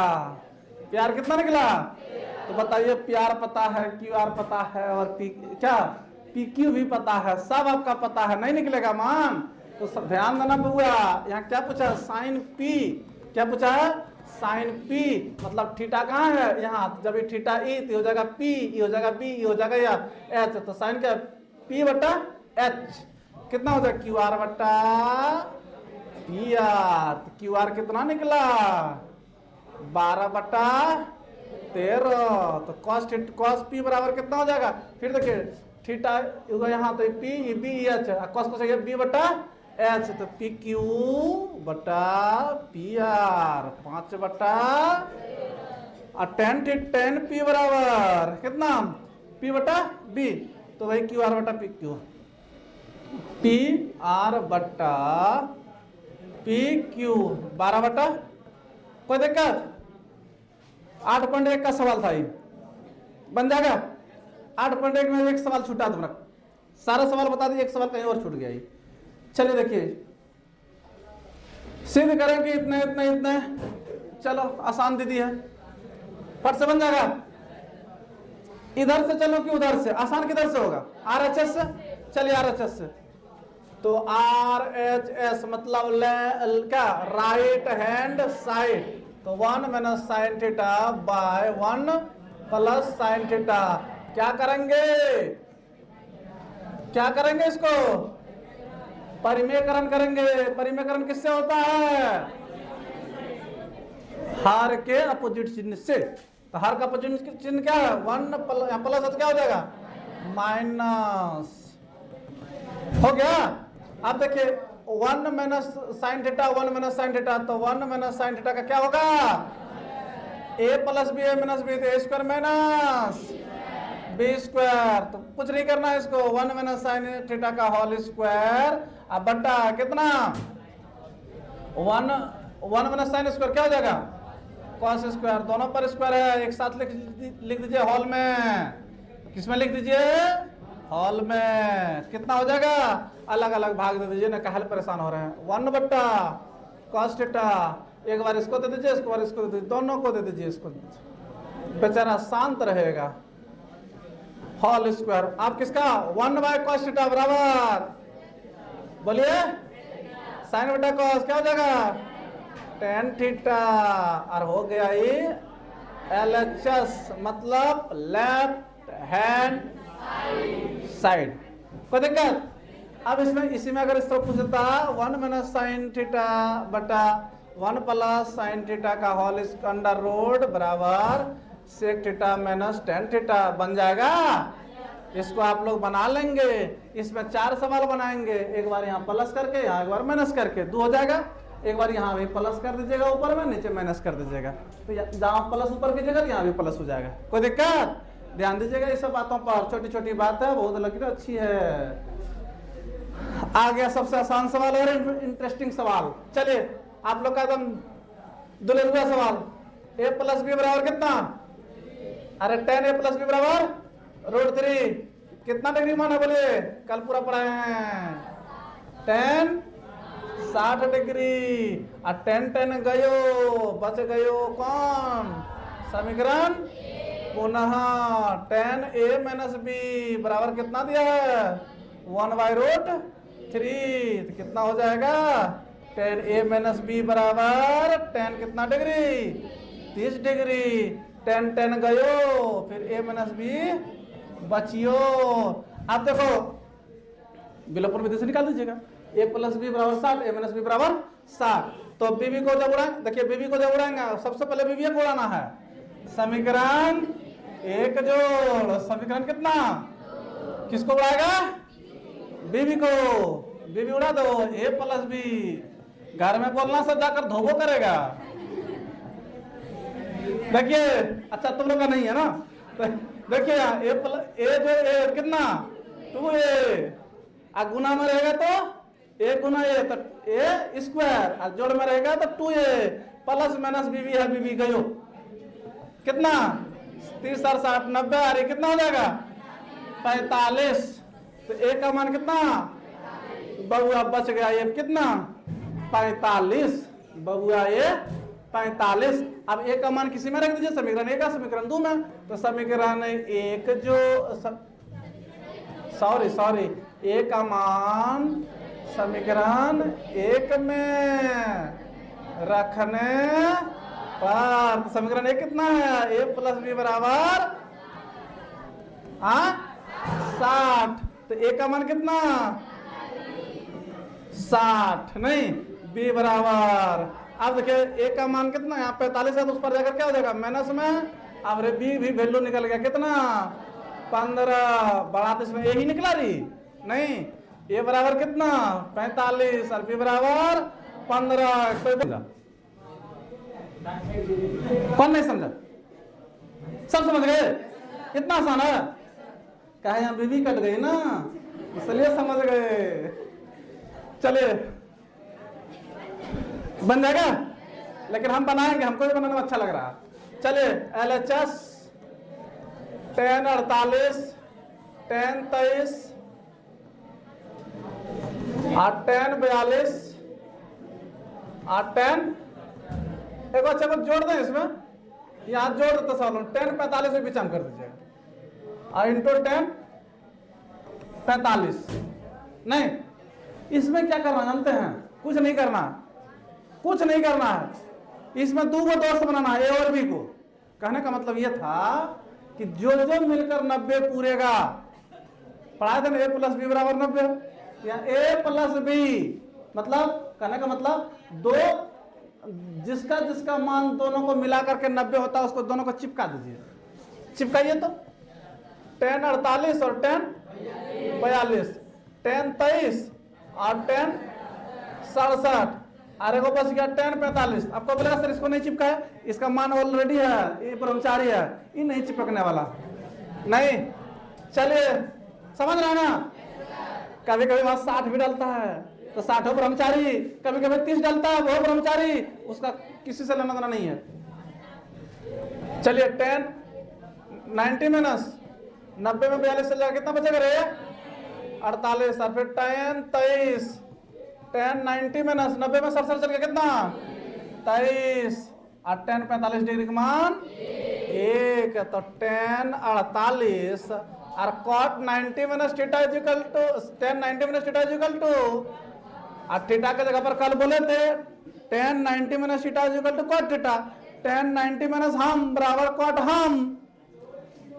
पी आर कितना निकला तो बताइए पी आर पता है क्यू आर पता है और पी क्या पी क्यू भी पता है, सब आपका पता है, नहीं निकलेगा मान। तो सब ध्यान देना हुआ, यहाँ क्या पूछा साइन पी, क्या पूछा है साइन पी मतलब थीटा कहाँ है यहाँ, जब ये थीटा ई तो हो जाएगा पी, ई हो जाएगा बी, ई हो जाएगा या एच, तो साइन क्या पी बटा एच कितना हो जाएगा क्यू आर बटा पी आर। तो क्यू आर कितना निकला 12 बटा 13। तो कॉस पी बराबर कितना हो जाएगा, फिर देखिए थीटा यहाँ तो पी बी एच कॉस को चाहिए बी बटा एच, तो पी क्यू बटा पी आर 5 बटा और 10 पी बराबर कितना पी बटा बी, तो वही क्यू आर बटा पी क्यू पी आर बटा पी क्यू 12 बटा, कोई दिक्कत 8.1 का सवाल था ये बन जाएगा। 8.1 में एक सवाल छूटा तुम्हारा, सारा सवाल बता दिए, एक सवाल कहीं और छूट गया ये। चलिए देखिए सिद्ध करेंगे इतने इतने इतने, चलो आसान दीदी है फट से बन जाएगा। इधर से चलो कि उधर से, आसान किधर से होगा आरएचएस से, चलिए आरएचएस से। तो आरएचएस मतलब क्या राइट हैंड साइड, तो 1 minus sine theta by 1 plus sine theta. क्या करेंगे इसको परिमेयकरण करेंगे। परिमेयकरण किससे होता है हार के अपोजिट चिन्ह से। तो हार का अपोजिट चिन्ह क्या है 1 प्लस क्या हो जाएगा माइनस, हो गया। अब देखिए 1 minus sine theta 1 minus sine theta, तो 1 माइनस साइन थीटा का क्या होगा ए plus B A minus B, तो A square minus B square. तो कुछ नहीं करना है इसको 1 माइनस साइन थीटा का होल स्क्वायर अब बट्टा कितना 1 माइनस साइन स्क्वायर क्या हो जाएगा कॉस स्क्वायर, दोनों पर स्क्वायर है, एक साथ लिख दीजिए हॉल में, किसमें लिख दीजिए हॉल में। कितना हो जाएगा अलग अलग भाग दे दीजिए ना, काहे परेशान हो रहे हैं। 1 बट्टा कॉस थीटा, एक बार इसको दे दीजिए, एक बार इसको दे दीजिए, दोनों को दे दीजिए, इसको बेचारा शांत रहेगा। होल स्क्वायर आप किसका 1 बाय कॉस थीटा बराबर बोलिए साइन बटा कॉस क्या हो जाएगा tan थीटा, और हो गया ये LHS मतलब लेफ्ट हैंड साइड। कोई दिक्कत? अब इसमें इसी में अगर इस तरह पूछता 1 माइनस साइन थीटा बटा 1 प्लस साइन थीटा का होल अंडर रूट बराबर sec theta minus tan theta बन जाएगा। इसको आप लोग बना लेंगे। इसमें 4 सवाल बनाएंगे, एक बार यहाँ प्लस करके यहाँ एक बार माइनस करके 2 हो जाएगा, एक बार यहाँ भी प्लस कर दीजिएगा ऊपर में, नीचे माइनस कर दीजिएगा, तो जहाँ प्लस ऊपर कीजिएगा यहाँ भी प्लस हो जाएगा। कोई दिक्कत? ध्यान दीजिएगा इस सब बातों पर, छोटी छोटी बात है, बहुत लगी अच्छी है। आ गया सबसे आसान सवाल और इंटरेस्टिंग सवाल। चलिए आप लोग का एकदम दुलहुआ सवाल, a प्लस बी बराबर कितना, अरे tan a प्लस बी बराबर √3, कितना डिग्री मान है बोलिए, कल पूरा पढ़ाए हैं। tan 60 degree. और tan गयो, बच गयो कौन, समीकरण। पुनः tan a माइनस बी बराबर कितना दिया है, 1/√3। तो कितना हो जाएगा, tan a माइनस बी बराबर tan कितना डिग्री, 30 डिग्री। tan गयो, फिर a माइनस बी बचियो। आप देखो विलोपन विधि से निकाल दीजिएगा, a प्लस बी बराबर 60, a माइनस बी बराबर 60। तो बीबी को जब उड़ाएंगे, देखिए बीबी को जब उड़ाएंगे सबसे पहले बीबी को उड़ाना है। समीकरण एक जोड़, समीकरण कितना, किसको उड़ाएगा, बीबी को। बीबी उड़ा दो, a प्लस बी। घर में बोलना सब जाकर धोबो करेगा। देखिए अच्छा तुम लोग का नहीं है ना, देखिए यहाँ ए जो ए कितना 2a, गुना में रहेगा तो a गुना a, तो a स्क्वायर, और जोड़ में रहेगा तो 2a प्लस माइनस बीबी है, बीबी गयो कितना 30 और 60 90, और कितना हो जाएगा 45। तो a का मान कितना, बबुआ बच गया ये कितना 45, बबुआ ये 45। अब एक का मान किसी में रख दीजिए, समीकरण एक का समीकरण 2 में। तो समीकरण एक जो सॉरी एक का मान समीकरण एक में रखने पर, तो समीकरण एक कितना है, a प्लस बी बराबर 60। तो a का मान कितना 60, नहीं b बराबर, अब देखिए a का मान कितना यहाँ 45 है, तो उस पर जाकर क्या हो जाएगा माइनस में। अब रे b भी वैल्यू निकल गया कितना 15, बड़ा तो इसमें a ही निकला रही, नहीं a बराबर कितना 45 और b बराबर 15। कौन नहीं समझा, सब समझ गए, इतना आसान है। कहा यहाँ बीबी कट गई ना, इसलिए समझ गए। चलिए बन जाएगा, लेकिन हम बनाएंगे, हमको भी बनाने में अच्छा लग रहा है। चलिए LHS tan 48, tan 23 और tan 42 और tan, एक अच्छा कुछ जोड़ दें इसमें, यहाँ जोड़ देते सवालों, tan 45 में विचार कर दीजिएगा और इंटू tan 45। नहीं इसमें क्या करना जानते हैं, कुछ नहीं करना, कुछ नहीं करना है। इसमें दो दोस्त बनाना है, ए और बी को। कहने का मतलब यह था कि जो जो मिलकर 90 पूरेगा, पढ़ाए थे ना a प्लस बी बराबर 90, या a प्लस बी, मतलब कहने का मतलब दो जिसका जिसका मान दोनों को मिला करके 90 होता है, उसको दोनों को चिपका दीजिए। चिपकाइए तो tan 48 और tan 42, tan 23 और tan 67, अरे को बस गया tan 45। आपको बोला सर इसको नहीं चिपका है, इसका मान ऑलरेडी है, ये ब्रह्मचारी है, ये नहीं चिपकने वाला नहीं। चलिए समझ रहे ना, कभी कभी वहां 60 भी डालता है तो 60 हो ब्रह्मचारी, कभी कभी 30 डालता है वो ब्रह्मचारी, उसका किसी से लेना देना नहीं है। चलिए tan 90 माइनस 90 में 42 चल जाएगा, कितना बचेगा रे 48, और फिर tan 23, tan 90 माइनस 90 में 67 चल गया कितना 23, और tan 45 डिग्री का मान 1, तो tan 48 और cot 90 minus theta is equal to tan 90 minus theta is equal to, और थीटा के जगह पर कल बोले थे tan 90 minus theta is equal to cot theta, tan 90 minus हम बराबर cot हम,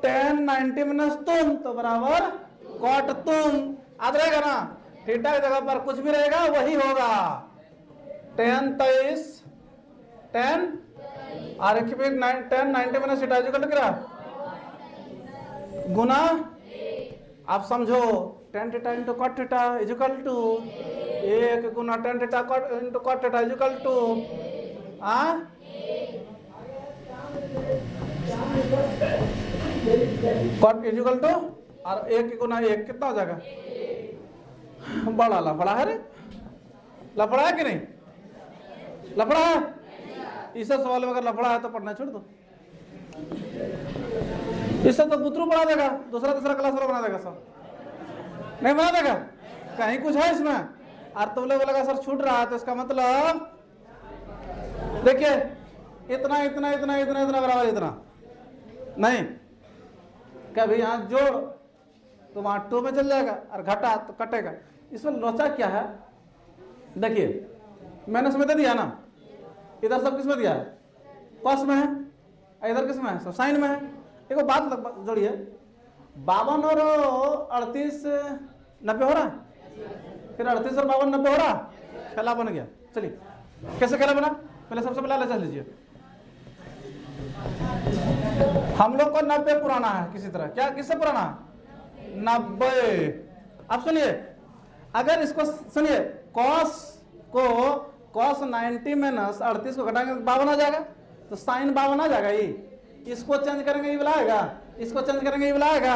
tan 90 माइनस तुम तो बराबर cot तुम। याद रहेगा ना, थीटा की जगह पर कुछ भी रहेगा वही होगा। tan 23 tan और tan 90 minus theta equal to क्या गुना, आप समझो tan theta into cot theta is equal to 1 गुना tan theta into cot theta is equal to cot is equal to, और 1 गुना 1 कितना हो जाएगा, बड़ा लफड़ा है रे, लफड़ा है कि नहीं, लफड़ा है। इस सवाल में अगर लफड़ा है तो पढ़ना छोड़ दो, इससे तो बुतरू पढ़ा देगा, दूसरा तीसरा क्लास वाला बना देगा सब। नहीं बना देगा, कहीं कुछ है इसमें। और तुम लोग बोलेगा सर छूट रहा है, तो इसका मतलब देखिए इतना इतना इतना इतना इतना बराबर इतना नहीं, कभी यहाँ जोड़ तो वहां 2 में चल जाएगा और घटा तो कटेगा। इसमें लोचा क्या है, देखिए मैंने इसमें दे दिया ना, इधर सब किसमें दिया है, कॉस में है, इधर किसमें है, सब साइन में है। एक बात जोड़िए, 52 और 38 90 हो रहा है, फिर 38 और 52 90 हो रहा, खेला बन गया। चलिए कैसे खेला बना, पहले सबसे पहले ले लीजिए, हम लोग को 90 पुराना है किसी तरह, क्या किससे पुराना है 90। अब सुनिए, अगर इसको सुनिए cos 90 माइनस 38 को घटाएंगे तो 52 आ जाएगा, तो साइन 52 आ जाएगा। ये इसको चेंज करेंगे ये वाला आएगा, इसको चेंज करेंगे ये वाला आएगा,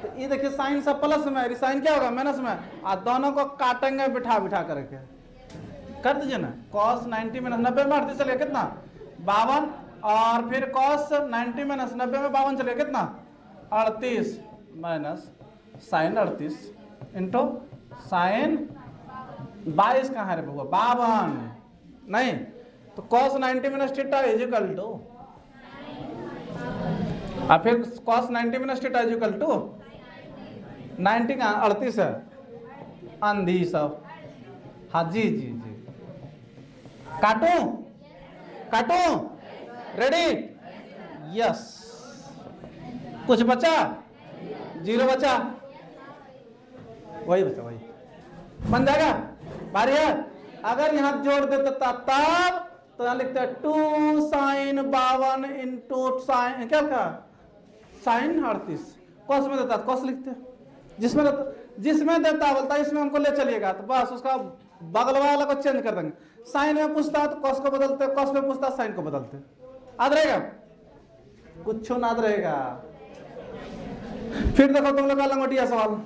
तो ये देखिए साइन सब प्लस में, साइन क्या होगा माइनस में, और दोनों को काटेंगे बिठा बिठा करके, कर दीजिए ना। cos 90 माइनस 90 में 38 चलिए कितना 52, और फिर cos 90 माइनस 90 में 52 चलिए कितना 38 माइनस साइन 38 इंटू साइन 22 कहाँ है रे बउआ 52 नहीं, तो cos 90 minus theta is equal to, और फिर cos 90 minus theta is equal to 90 का 38 है अंधी सब। हाँ जी जी जी, काटूं काटूं, रेडी, यस, कुछ बचा, 0 बचा, वही बचा, वही बन जाएगा। बारी है, अगर यहां जोड़ देते तब तो यहां लिखते हैं 2 साइन 52 इंटू साइन क्या लिखा साइन 38, कॉस में देता कॉस लिखते, जिसमें देता बोलता इसमें हमको ले चलिएगा, तो बस उसका बगल वाला को चेंज कर देंगे। साइन में पूछता तो कॉस को बदलते, कॉस में पूछता साइन को बदलते, याद रहेगा, कुछ याद रहेगा। फिर देखो तुम लोग का लंगोटिया सवाल,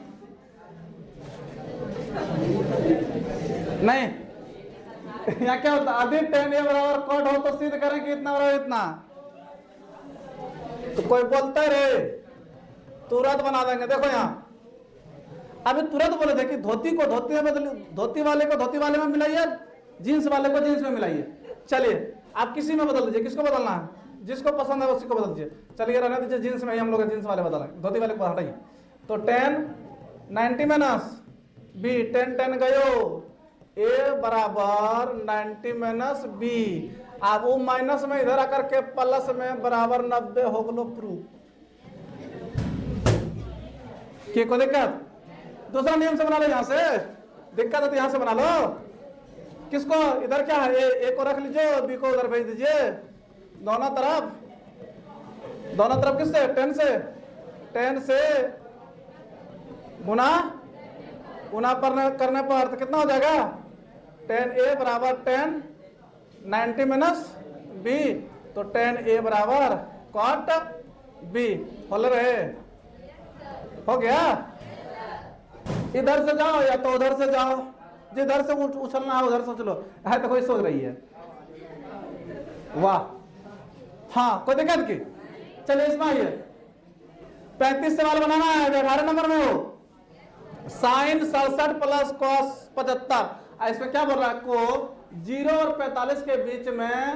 नहीं यहाँ क्या होता, आधी tan a बराबर कॉट हो तो सिद्ध करें कि इतना बराबर इतना, तो कोई बोलता रे तुरंत बना देंगे। देखो यहाँ अभी तुरंत बोले थे कि धोती को धोती में बदल, धोती वाले को धोती वाले में मिलाइए, जीन्स वाले को जीन्स में मिलाइए। चलिए आप किसी में बदल दीजिए, किसको बदलना है, जिसको पसंद है उसी को बदल दीजिए। चलिए रहने दीजिए जीन्स में, हम लोग जीन्स वाले बदलेंगे, धोती वाले को हटाइए। तो 10 90 माइनस बी, 10 गयो, ए बराबर 90 माइनस बी, अब वो माइनस में इधर आकर के प्लस में बराबर 90 हो गलो प्रूफ। क्या कोई दिक्कत, दूसरा नियम से बना लो, यहां से दिक्कत है तो यहां से बना लो। किसको इधर क्या है, ए को रख लीजिए, बी को उधर भेज दीजिए, दोनों तरफ किससे 10 से गुना पर करने पर तो कितना हो जाएगा 10 a बराबर 10 90 माइनस बी, तो 10 a बराबर कॉट बी, बोल रहे हो गया। इधर से जाओ या तो उधर से जाओ, जिधर से उछलना है उधर से चलो, है तो कोई सोच रही है, वाह, हाँ कोई दिक्कत की। चलिए इसमें आइए, 35 सवाल बनाना है, 18 नंबर में हो, साइन 67 प्लस कॉस 75, इसमें क्या बोल रहा है, को 0 और 45 के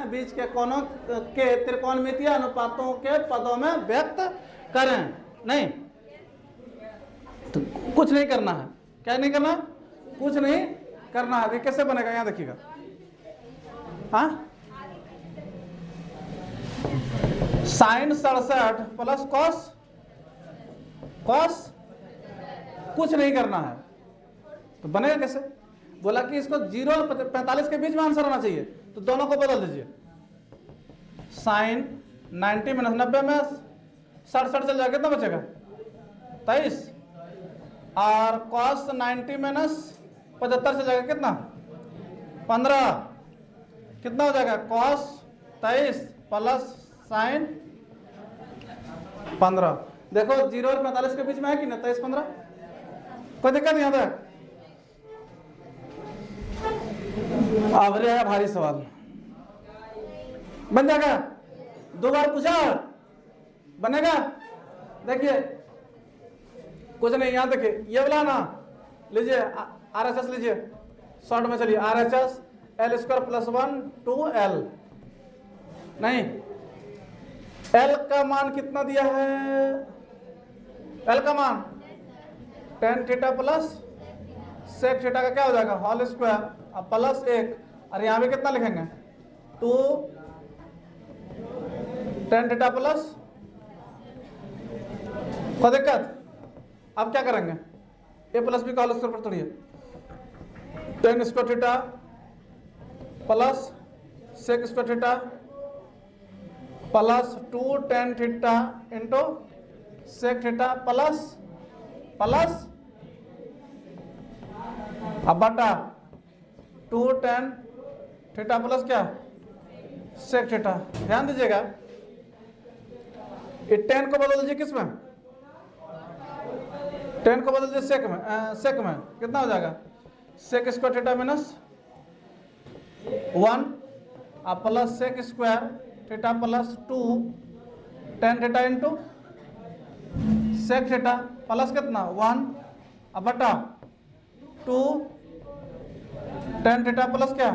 बीच के कोनों के त्रिकोणमितीय अनुपातों के पदों में व्यक्त करें। नहीं तो कुछ नहीं करना है, क्या नहीं करना, कुछ नहीं करना है। कैसे बनेगा यहां देखिएगा, हाँ साइन 67 प्लस कॉस कुछ नहीं करना है, तो बनेगा कैसे, बोला कि इसको 0 और 45 के बीच में आंसर होना चाहिए, तो दोनों को बदल दीजिए। साइन 90 माइनस 90 में 67 चल जाएगा, कितना बचेगा 23, और कॉस 90 माइनस 75 चल जाएगा कितना 15, कितना हो जाएगा कॉस 23 प्लस साइन 15। देखो 0 और 45 के बीच में है कि ना 23 15, कोई दिक्कत नहीं आता। अब है भारी सवाल, बन जाएगा, 2 बार पूछा बनेगा। देखिए कुछ नहीं, यहां देखिए ये वाला ना, लीजिए RHS लीजिए, शॉर्ट में चलिए, RHS L square plus 1 2L, नहीं L का मान कितना दिया है, L का मान tan theta plus sec theta का क्या हो जाएगा होल स्क्वायर प्लस 1, और यहाँ पे कितना लिखेंगे 2 tan थीटा प्लस, कोई दिक्कत। अब क्या करेंगे, a प्लस बी का होल स्क्वायर पर तोड़िए, tan square theta plus sec square theta plus 2 tan theta into sec theta plus अब बटा 2 tan थीटा प्लस क्या sec थीटा। ध्यान दीजिएगा, ये tan को बदल दीजिए किसमें, tan को बदल दीजिए sec में कितना हो जाएगा sec square theta minus 1 plus sec square theta plus 2 tan theta into sec theta plus कितना 1 अब बटा 2 tan थीटा प्लस क्या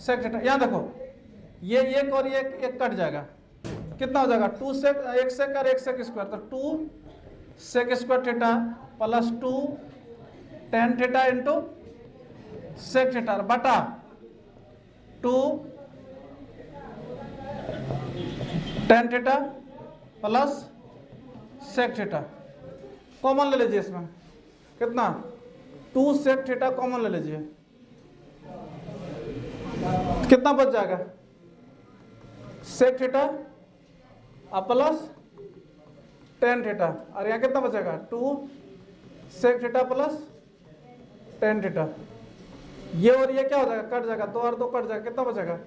sec थीटा। यहाँ देखो ये एक और ये एक कट जाएगा, कितना हो जाएगा 2 sec, एक sec और एक sec स्क्वायर, तो 2 sec square theta plus 2 tan theta into sec theta बटा 2 tan theta plus sec theta. Common ले लीजिए इसमें, कितना 2 sec थीटा कॉमन ले लीजिए, कितना बच जाएगा sec theta plus tan theta, और यहाँ कितना बचेगा 2 sec theta plus tan theta. ये और ये क्या हो जाएगा, कट जाएगा, 2 और 2 कट जाएगा, कितना बचेगा,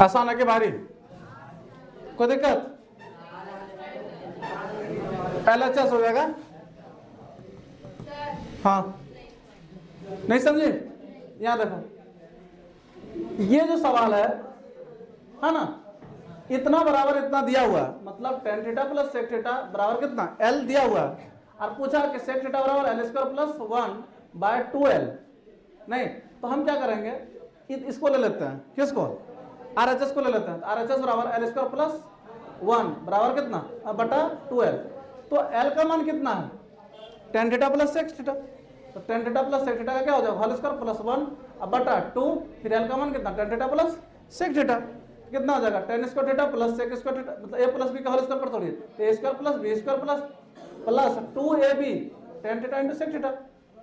आसान है कि भारी, कोई दिक्कत, LHS हो जाएगा। हाँ नहीं समझे, यहाँ देखो ये जो सवाल है ना, इतना बराबर इतना दिया हुआ, मतलब tan theta plus sec theta बराबर कितना L दिया हुआ, और पूछा कि sec थीटा बराबर L square plus 1 by 2L। नहीं तो हम क्या करेंगे, इसको ले लेते हैं, किसको RHS को ले लेते हैं, RHS बराबर L स्क्वायर प्लस 1 बराबर कितना बटा 2L। तो L का मान कितना है tan theta plus sec theta, तो tan theta plus sec theta का क्या हो जाएगा होल स्क्वायर प्लस 1 बटा 2, फिर L का मान कितना tan theta plus sec theta, कितना हो जाएगा tan square theta plus sec square theta, मतलब a प्लस b का होल स्क्वायर पर तोड़िए, तो a square plus b square plus 2ab tan theta into sec theta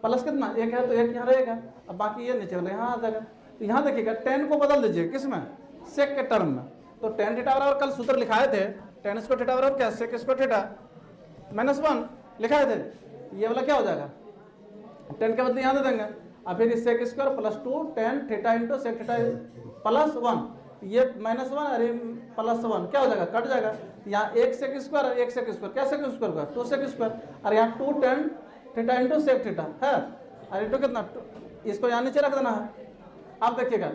plus कितना एक है, तो एक यहाँ रहेगा, अब बाकी ये नीचे वाला यहाँ आ जाएगा। तो यहाँ देखिएगा tan को बदल दीजिए किसमें sec के टर्म में, तो tan थीटा बराबर कल सूत्र लिखाए थे tan स्क्वायर थीटा बराबर क्या sec स्क्वायर थीटा माइनस 1 लिखाए थे, ये वाला क्या हो जाएगा tan के बदले यहाँ दे देंगे, और फिर sec square plus 2 tan theta into sec theta plus 1, ये माइनस 1 और ये प्लस 1 क्या हो जाएगा कट जाएगा, यहाँ एक sec स्क्वायर और एक sec स्क्वायर, क्या sec स्क्वायर का 2 sec स्क्वायर, और यहाँ 2 tan theta into sec theta है, और इंटू कितना, इसको यहाँ नीचे रख देना है। अब देखिएगा,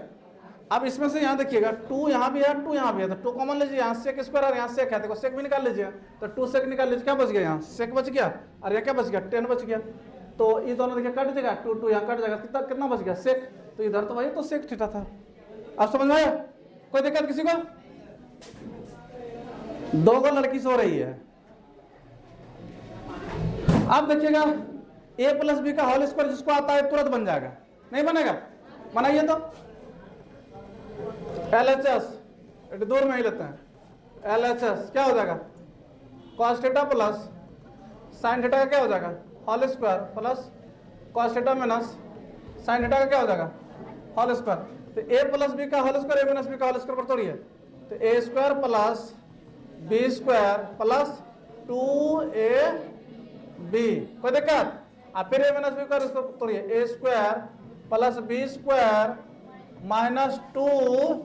अब इसमें से यहाँ देखिएगा 2 यहाँ भी है 2 यहाँ भी है, तो 2 कॉमन लीजिए, यहाँ sec स्क्वायर और यहाँ sec है, देखो sec भी निकाल लीजिए, तो 2 sec निकाल लीजिए, क्या बच गया यहाँ sec बच गया, और यहाँ क्या बच गया tan बच गया, तो ये दोनों देखिए कट जाएगा, 2 2 यहाँ कट जाएगा, कितना कितना बच गया sec, तो इधर तो वही तो sec थीटा था। अब समझ में आया, कोई दिक्कत किसी को, 2 को लड़की सो रही है। अब देखिएगा a प्लस बी का होल स्क्वायर जिसको आता है तुरंत बन जाएगा, नहीं बनेगा, बनाइए तो LHS दूर में ही लेते हैं, LHS क्या हो जाएगा cos theta plus sin theta का क्या हो जाएगा whole square plus cos theta minus sin theta का क्या हो जाएगा होल स्क्वायर, तो a प्लस बी का whole square a minus B का होल स्क्वायर पर तोड़िए, तो a square plus b square plus 2ab, कोई दिक्कत, अब फिर a माइनस बी का इसको तोड़िए, a square plus b square minus 2ab,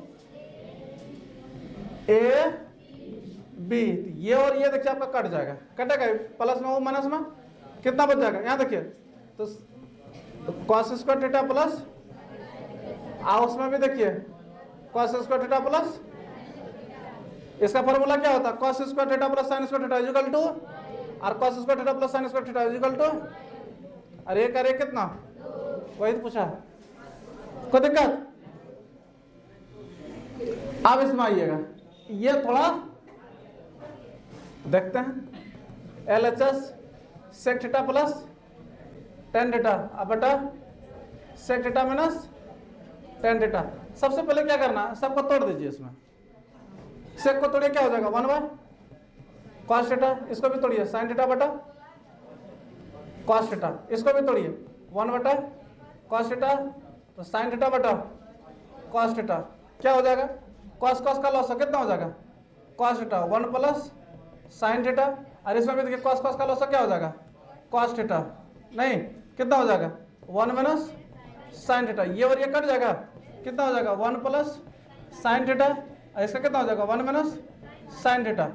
ये और ये देखिए आपका कट जाएगा, कटेगा प्लस में वो माइनस में कितना बच जाएगा, यहाँ देखिए तो cos स्क्वायर थीटा प्लस, उसमें भी देखिए cos स्क्वायर थीटा प्लस, इसका फॉर्मूला क्या होता है cos square theta plus sin square theta equal to और cos square theta plus sin square theta equal to, अरे एक अरे कितना, वही तो पूछा, कोई दिक्कत। अब इसमें आइएगा, ये थोड़ा देखते हैं, LHS sec theta plus tan theta अब बटा sec theta minus tan theta. सबसे पहले क्या करना है, सबको तोड़ दीजिए, इसमें sec को तोड़िए, क्या हो जाएगा 1 बाय cos थीटा, इसको भी तोड़िए sin थीटा बटा cos थीटा, इसको भी तोड़िए 1 बटा cos थीटा, तो sin थीटा बटा cos थीटा, क्या हो जाएगा, cos cos का लॉस कितना हो जाएगा cos theta 1 plus sin theta, और इसमें भी देखिए cos cos का लॉस क्या हो जाएगा cos थीटा, नहीं कितना हो जाएगा 1 माइनस sin थीटा, ये और ये कट जाएगा, कितना हो जाएगा 1 प्लस sin थीटा, और इसका कितना हो जाएगा 1 माइनस sin थीटा।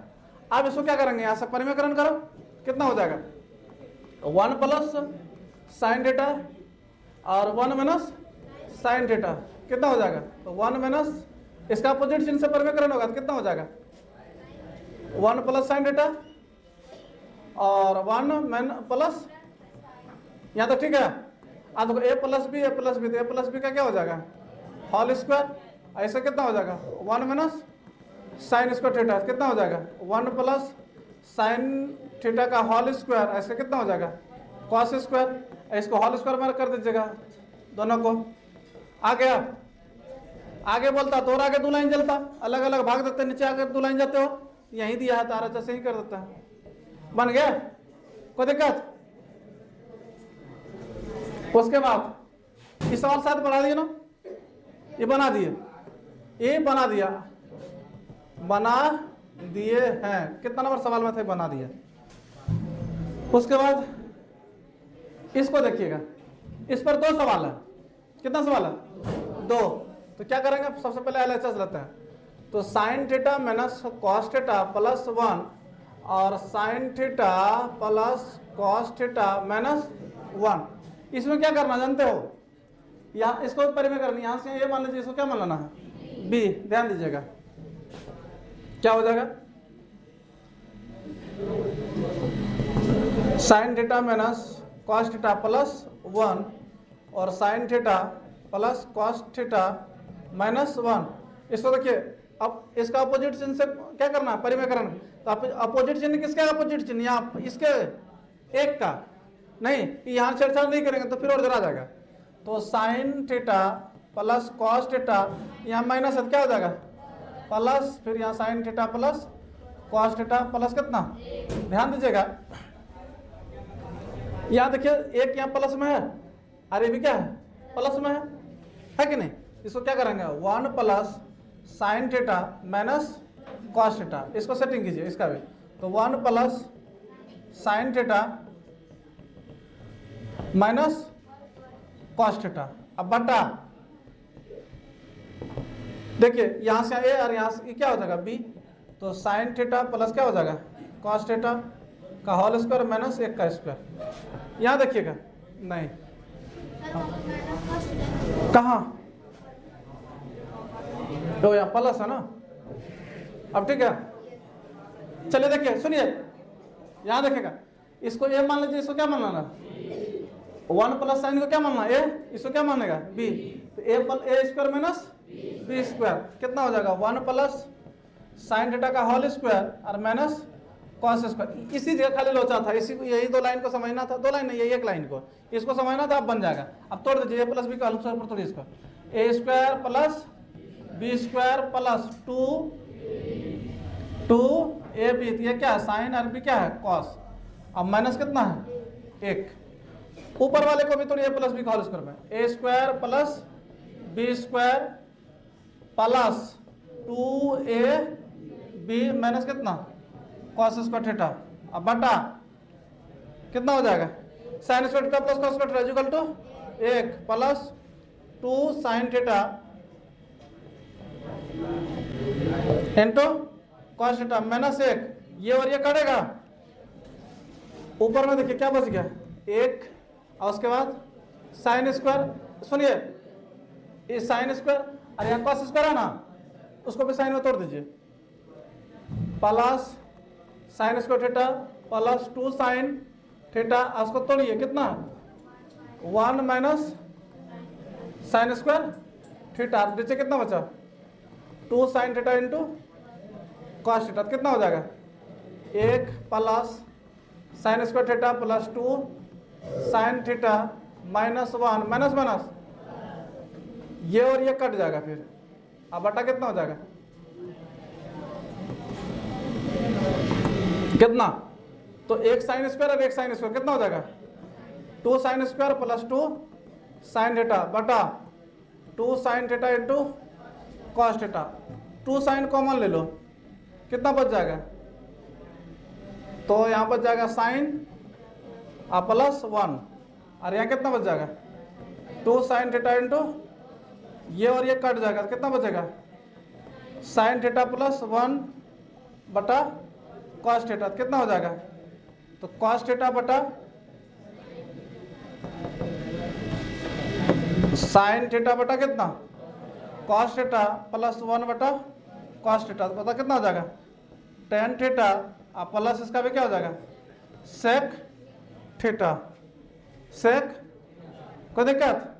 अब इसको क्या करेंगे, यहाँ से परिमेयकरण करो, कितना हो जाएगा 1 प्लस sin थीटा और 1 माइनस sin थीटा, कितना हो जाएगा, तो 1 माइनस, इसका अपोजिट चिन्ह से परिमेयकरण होगा तो कितना हो जाएगा 1 प्लस sin थीटा और 1 प्लस, यहाँ तो ठीक है। अब देखो a प्लस बी तो a प्लस बी का क्या हो जाएगा होल स्क्वायर, ऐसा कितना हो जाएगा 1 माइनस sin स्क्वायर थीटा, कितना हो जाएगा 1 प्लस sin थीटा का होल स्क्वायर, ऐसा कितना हो जाएगा cos स्क्वायर, इसको होल स्क्वायर में कर दीजिएगा दोनों को। आ गया, आगे बोलता तो और आगे 2 लाइन चलता, अलग अलग भाग देते, नीचे आगे 2 लाइन जाते हो, यही दिया है तारा जैसे ही कर देता है, बन गया, कोई दिक्कत। उसके बाद इस सवाल साथ बना दिए ना, ये बना दिए, ये बना दिया, बना दिए हैं, कितना नंबर सवाल में थे, बना दिए। उसके बाद इसको देखिएगा, इस पर 2 सवाल है, कितना सवाल है 2, तो क्या करेंगे, सबसे पहले LHS लेते हैं, तो sin theta minus cos theta plus 1 और sin theta plus cos theta minus 1, इसमें क्या करना जानते हो, यहाँ इसको परिमेयकरण, यहाँ से ये मान लीजिए, इसको क्या मान लेना है b, ध्यान दीजिएगा क्या हो जाएगा, sin theta minus cos theta plus 1 और sin theta plus cos theta minus 1, इसको देखिए, अब इसका अपोजिट चिन्ह से क्या करना है परिमेयकरण, तो अपोजिट चिन्ह किसका अपोजिट चिन्ह, यहाँ इसके एक का नहीं, यहाँ छेड़छाड़ नहीं करेंगे तो फिर और जरा जाएगा, तो sin theta plus cos theta, यहाँ माइनस है क्या हो जाएगा प्लस, फिर यहाँ sin theta plus cos theta plus कितना, ध्यान दीजिएगा, यहाँ देखिए एक यहाँ प्लस में है, अरे भी क्या है प्लस में है कि नहीं, इसको क्या करेंगे 1 plus sin theta minus cos theta, इसको सेटिंग कीजिए इसका भी, तो 1 plus sin theta minus cos theta, अब बटा, देखिए यहां से a और यहां से क्या हो जाएगा b, तो sin थीटा प्लस क्या हो जाएगा cos थीटा का होल स्क्वायर माइनस 1 का स्क्वायर, यहां देखिएगा नहीं कहाँ, तो यहाँ प्लस है ना, अब ठीक है, चलिए देखिए सुनिए, यहाँ देखिएगा, इसको a मान लीजिए, इसको क्या मान लेना 1 प्लस साइन को क्या मानना a, इसको क्या मानेगा b, तो a square minus b square, कितना हो जाएगा 1 प्लस साइन थीटा का होल स्क्वायर और माइनस कॉस स्क्वायर, इसी जगह खाली लोचा था, इसी को यही 2 लाइन को समझना था, 2 लाइन नहीं यही 1 लाइन को, इसको समझना था, अब बन जाएगा। अब तोड़ दीजिए a प्लस बी का अनुसार पर तोड़िए इसको, a square plus b square plus 2ab, ये क्या है साइन और b क्या है कॉस, अब माइनस कितना है 1, ऊपर वाले को भी तोड़िए प्लस बी का होल स्क्वायर में, a square plus b square plus 2ab minus कितना cos स्क्वायर थीटा, अब बटा कितना हो जाएगा sine square theta plus cos square theta equal to 1 plus 2 sine theta into cos theta minus 1, ये और ये कटेगा, ऊपर में देखिए क्या बच गया 1, और उसके बाद साइन स्क्वायर, सुनिए ये साइन स्क्वायर और यहाँ cos स्क्वायर है ना, उसको भी साइन में तोड़ दीजिए, plus sine square theta plus 2 sine theta, उसको तोड़िए कितना 1 माइनस साइन स्क्वायर थीटा, नीचे कितना बचा 2 sine theta into cos theta, कितना हो जाएगा 1 plus sine square theta plus 2 sine theta minus 1 minus minus ये और ये कट जाएगा, फिर अब बटा कितना हो जाएगा कितना, तो 1 साइन स्क्वायर और 1 साइन स्क्वायर कितना हो जाएगा 2 sine square plus 2 sine theta बटा 2 sine theta into cos theta, 2 sine common ले लो कितना बच जाएगा, तो यहाँ बच जाएगा साइन प्लस 1 और यहाँ कितना बच जाएगा 2 साइन थीटा इंटू ये और ये कट जाएगा, कितना बचेगा साइन थीटा प्लस 1 बटा कॉस थीटा, कितना हो जाएगा, तो कॉस थीटा बटा साइन थीटा बटा कितना कॉस थीटा प्लस 1 बटा कॉस थीटा, तो पता कितना हो जाएगा टेन थीटा प्लस इसका भी क्या हो जाएगा सेक थीटा, सेक, कोई दिक्कत,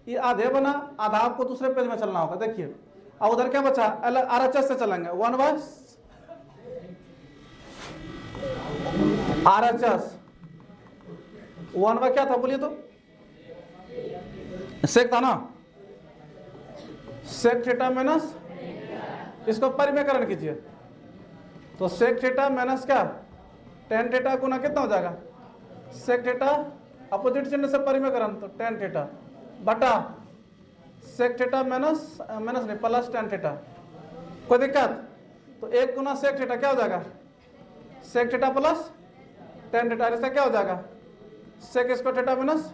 ये आधे बना, आधा आपको दूसरे पेज में चलना होगा। देखिए अब उधर क्या बचा RHS से चलेंगे 1 बाय RHS 1 बाय क्या था बोलिए, तो सेक था ना, सेक थीटा माइनस, इसको परिमेयकरण कीजिए, तो सेक थीटा माइनस क्या टेन थीटा गुना कितना हो जाएगा सेक थीटा, अपोजिट चिन्ह से परिमेयकरण तो टेन थीटा बटा सेक थीटा माइनस माइनस नहीं प्लस टेन थीटा, कोई दिक्कत, तो 1 गुना सेक थीटा क्या हो जाएगा sec theta plus tan theta, इसका क्या हो जाएगा sec square theta minus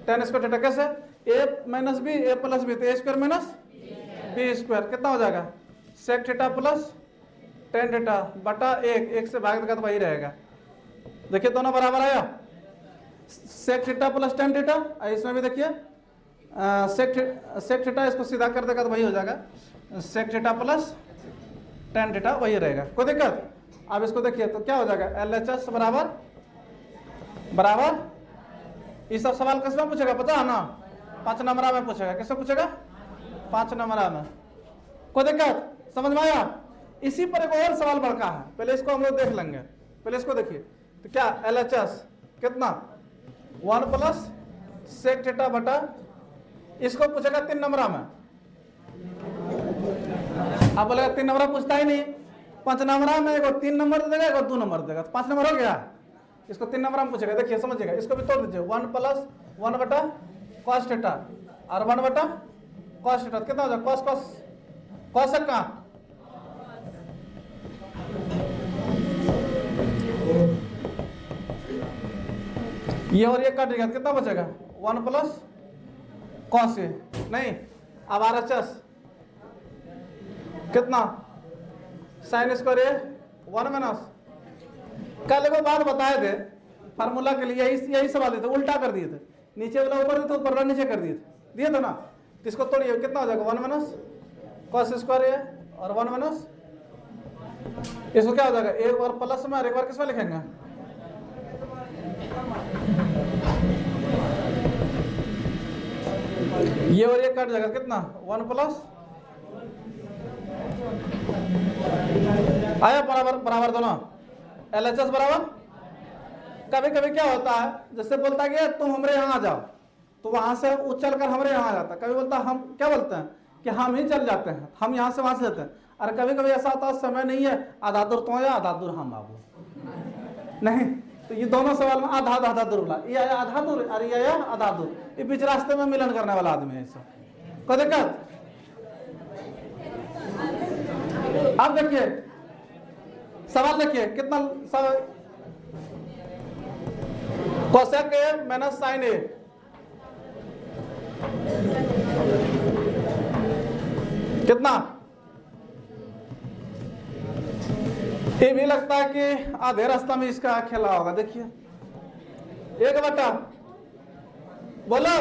tan square theta, कैसे a minus B a plus B, तो a square minus B square कितना हो जाएगा sec theta plus tan theta बटा 1 से भाग देगा तो वही रहेगा। देखिए दोनों बराबर आया, sec theta plus tan theta, इसमें भी देखिए सेक थीटा, इसको सीधा कर देगा तो वही हो जाएगा sec theta plus tan theta वही रहेगा, कोई दिक्कत। अब इसको देखिए तो क्या हो जाएगा LHS बराबर बराबर, ये सब सवाल किस में पूछेगा पता है ना 5 नंबर में पूछेगा, किससे पूछेगा 5 नंबर में, कोई दिक्कत, समझ में आया। इसी पर एक और सवाल बढ़का है, पहले इसको हम लोग देख लेंगे, पहले इसको देखिए तो क्या LHS कितना 1 प्लस सेक थीटा बटा, इसको पूछेगा 3 नंबर में, अब बोलेगा 3 नंबर पूछता ही नहीं, 5 नंबर में एगो 3 नंबर दे देगा एगो 2 नंबर देगा, 5 नंबर हो गया, इसको 3 नंबर में पूछेगा। देखिए समझिएगा, इसको भी तोड़ दीजिए 1 प्लस 1 बटा कॉस थीटा और 1 बटा कॉस थीटा, कितना हो जाएगा कॉस कॉस कॉस है कहाँ, ये और ये काट देगा कितना बचेगा 1 प्लस कॉस ए, नहीं अब RHS कितना साइन स्क्वायर ए 1 माइनस, कल एगो बात बताए थे फार्मूला के लिए, यही सवाल थे, उल्टा कर दिए थे, नीचे वाला ऊपर थे तो ऊपर वाला नीचे कर दिए थे ना, तो इसको तोड़िए कितना हो जाएगा 1 माइनस कॉस स्क्वायर ए और 1 माइनस, इसको क्या हो जाएगा एक बार प्लस में और एक बार किस में लिखेंगे ये और ये कट जाएगा कितना 1 प्लस, आया बराबर बराबर दोनों, LHS बराबर। कभी कभी क्या होता है जैसे बोलता है कि तुम हमारे यहाँ आ जाओ, तो वहां से उछल कर हमारे यहाँ आ जाता है, कभी बोलता है हम क्या बोलते हैं कि हम ही चल जाते हैं, हम यहाँ से वहां से जाते हैं, अरे कभी कभी ऐसा होता है समय नहीं है, आधा दूर तो आया आधा दूर हम बाबू नहीं, तो ये दोनों सवाल में आधा आधा दूर बोला, ये आया आधा दूर अरे ये आया आधा दूर, ये बीच रास्ते में मिलन करने वाला आदमी है ऐसा, कोई दिक्कत। अब देखिए सवाल देखिए कितना सवाल, cosec A minus sign A, कितना, ये भी लगता है कि आधे रास्ता में इसका खेला होगा। देखिए 1 बटा बोलो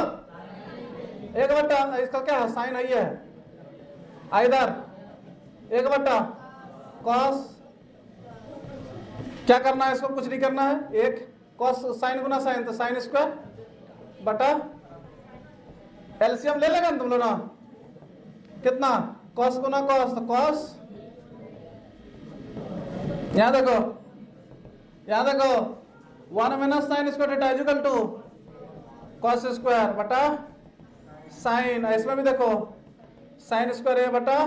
1 बटा इसका क्या है साइन है, इधर 1 बटा कॉस क्या करना है इसको? कुछ नहीं करना है, एक कॉस साइन गुना साइन, तो साइन स्क्वायर बटा एलसीएम ले लेगा ना तुम लोग ना, कितना? कॉस गुना कॉस, तो कॉस, यहां देखो, यहां देखो 1 minus sine square theta equal to cos square बटा साइन, इसमें भी देखो साइन स्क्वायर ए बटा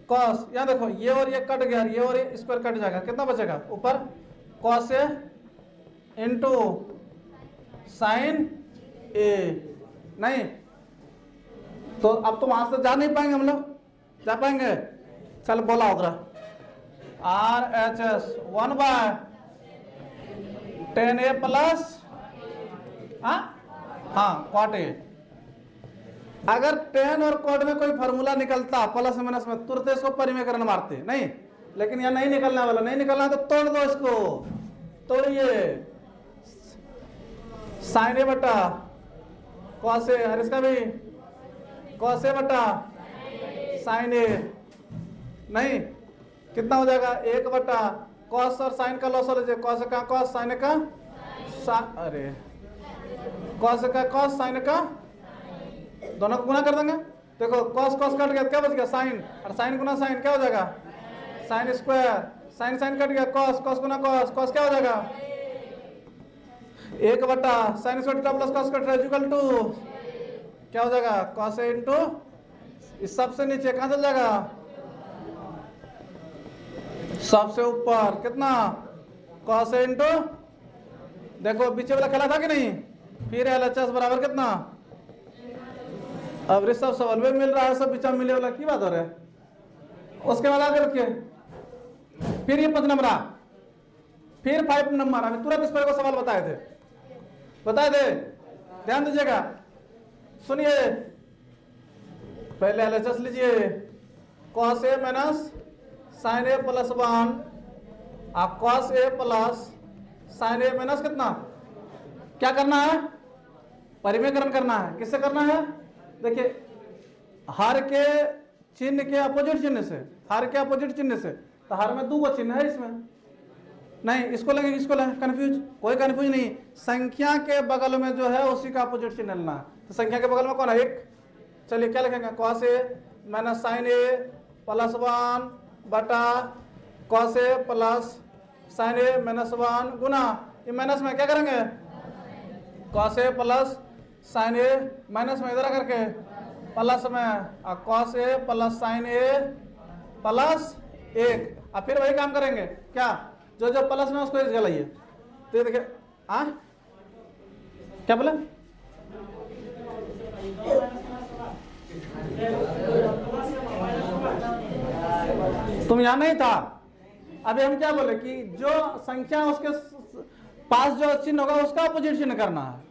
कॉस, यहां देखो ये और ये कट गया, ये और ये स्क्वायर कट जाएगा, कितना बचेगा ऊपर? कॉस ए इंटू साइन ए, नहीं तो अब तो वहां से जा नहीं पाएंगे हम लोग, जा पाएंगे? चल बोला होगा R H S 1/10 a plus हाँ कॉट ए। अगर टेन और कॉट में कोई फार्मूला निकलता प्लस माइनस में, तुरंत इसको परिमेयकरण मारते, नहीं, लेकिन यह नहीं निकलने वाला, नहीं निकलना तो तोड़ दो इसको, तोड़िए, साइन ए बटा कॉस ए, और इसका भी कॉस ए बटा साइन ए, नहीं कितना हो जाएगा? 1 बटा कॉस और साइन का लॉस हो लीजिए, कॉस का कॉस, साइन का अरे कॉस का कॉस, साइन का, दोनों को गुना कर देंगे, देखो कॉस कॉस कट गया, क्या बच गया? साइन, और साइन गुना साइन क्या हो जाएगा? Sine square, sine sine cut गया, कॉस कॉस गुना कॉस, कॉस क्या हो जाएगा? 1 बटा sine square theta plus cos square equal to क्या हो जाएगा? कॉस ए इंटू इस सबसे नीचे कहां चल जाएगा? सबसे ऊपर, कितना? कॉस ए इंटू, देखो पीछे वाला खेला था कि नहीं, फिर एलएचएस बराबर कितना? अब ये सब सवाल में मिल रहा है, सब बीचा मिले वाला की बात हो रहा है। उसके बाद आगे रखिए, फिर ये 5 नंबर, फिर 5 नंबर, अभी तुरंत इस पर को सवाल बताए थे, ध्यान दीजिएगा, सुनिए, पहले एलएचएस लीजिए, cos A minus sign A plus 1, आप cos A plus sine A minus कितना? क्या करना है? परिमेयकरण करना है। किससे करना है? देखिए हर के चिन्ह के अपोजिट चिन्ह से, हर के अपोजिट चिन्ह से, तो हर में 2 चिन्ह है, इसमें नहीं, इसको लगे, इसको लगे, कंफ्यूज, कोई कंफ्यूज नहीं, संख्या के बगल में जो है उसी का अपोजिट चिन्ह लेना है। तो संख्या के बगल में कौन है? 1, चलिए क्या लिखेंगे? Cos A minus sign A plus 1 बटा cos A plus sine A minus 1 गुना, ये माइनस में क्या करेंगे? Cos A plus sine A minus में इधर करके प्लस में cos A plus sine A plus 1, और फिर वही काम करेंगे, क्या? जो जो प्लस में उसको जलाइए, तो देखिए क्या बोले? तुम यहां नहीं था, अभी हम क्या बोले कि जो संख्या उसके पास जो चिन्ह होगा उसका अपोजिट चिन्ह करना है।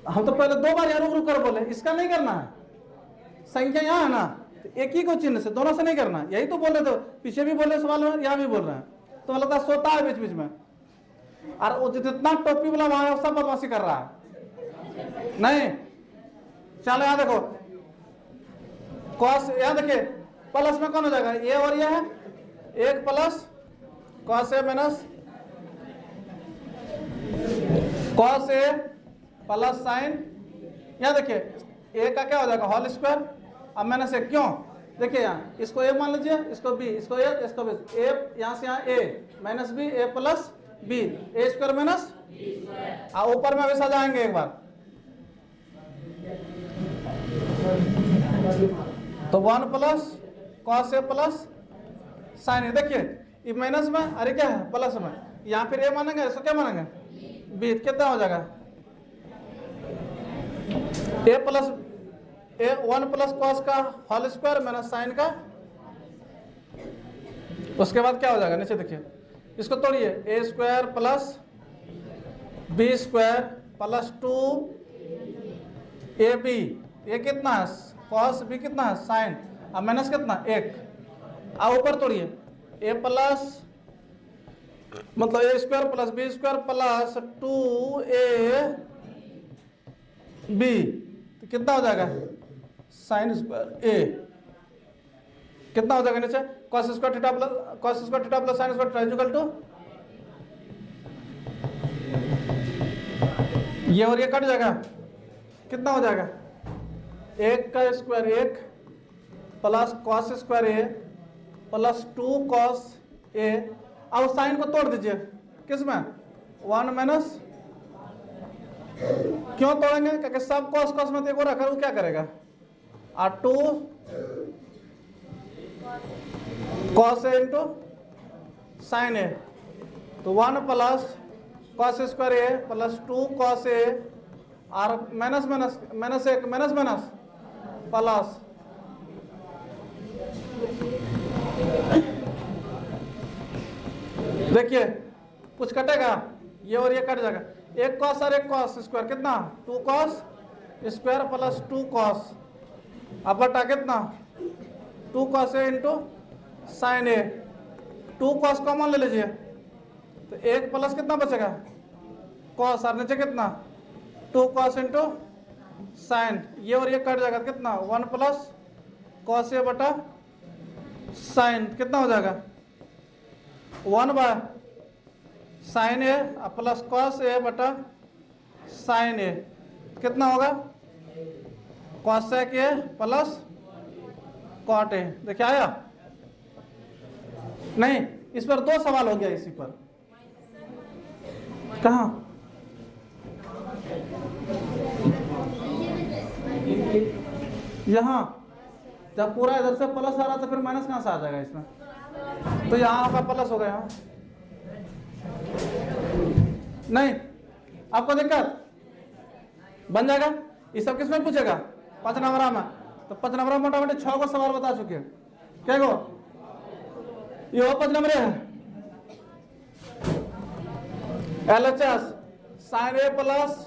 हम तो पहले 2 बार रुक रुक कर बोले, इसका नहीं करना है, संख्या यहाँ है ना, एक ही को चिन्ह से, दोनों से नहीं करना, यही तो बोल रहे थे, पीछे भी बोले सवाल में, यहाँ भी बोल रहे हैं, तो लगता है सोता है बीच बीच में, और वो जितना टोपी वाला वहां है सब बदमाशी कर रहा है, नहीं। चलो यहाँ देखो, कॉस, यहाँ देखिए प्लस में कौन हो जाएगा? ये और ये है, 1 plus cos A minus cos A plus sign, यहाँ देखिए ए का क्या हो जाएगा? होल स्क्वायर, अब माइनस 1, क्यों? देखिए यहाँ इसको ए मान लीजिए, इसको बी, इसको ए, इसको बी, ए यहाँ से यहाँ ए minus B, A plus B, A square minus, ऊपर में अभी सजाएंगे एक बार, तो 1 plus cos A plus sine ए, देखिए ये माइनस में, अरे क्या है? प्लस में, यहाँ फिर ए मानेंगे, इसको क्या मानेंगे? बी, कितना हो जाएगा? A plus A 1 plus cos का होल स्क्वायर माइनस साइन का, उसके बाद क्या हो जाएगा? नीचे देखिए, इसको तोड़िए, ए square plus B square plus 2 A B, ये कितना है? कॉस बी कितना है? साइन, अब माइनस कितना? 1, अब ऊपर तोड़िए, ए प्लस मतलब A square plus B square plus 2 A B, तो कितना हो जाएगा? साइन स्क्वायर ए, कितना हो जाएगा नीचे? Cos square theta plus sine square theta equal to ये और ये कट जाएगा, कितना हो जाएगा, 1 का square 1 plus cos square A plus 2 cos A. अब साइन को तोड़ दीजिए, किसमें, 1 माइनस, क्यों तोड़ेंगे, क्योंकि सब कॉस कॉस में देखो रखा, वो क्या करेगा, और 2 कॉस ए इंटू साइन ए, तो 1 plus cos square A plus 2 cos ए और minus minus minus 1 minus minus plus, देखिए कुछ कटेगा, ये और ये कट जाएगा, 1 कॉस और 1 कॉस स्क्वायर कितना, 2 कॉस स्क्वायर प्लस 2 कॉस, अब बटा कितना, 2 cos A into sine A, 2 cos common ले लीजिए, तो 1 प्लस कितना बचेगा, कॉस, और नीचे कितना, 2 कॉस इंटू साइन, ये और ये कट जाएगा, कितना, 1 प्लस कॉस ए बटा साइन, कितना हो जाएगा, 1 by sine A plus cos A बटा साइन ए, कितना होगा, cosec A plus cot A. देखिए आया, नहीं, इस पर 2 सवाल हो गया, इसी पर कहा, यहां जब पूरा इधर से प्लस आ रहा तो फिर माइनस कहां से आ जाएगा इसमें, तो यहां का प्लस हो गया, नहीं आपको दिक्कत बन जाएगा, ये सब किसमें पूछेगा, 5 नंबर में, तो 5 नंबर में मोटामोटी 6 को सवाल बता चुके हैं, क्या गो ये 5 नंबर है, LHS sine A plus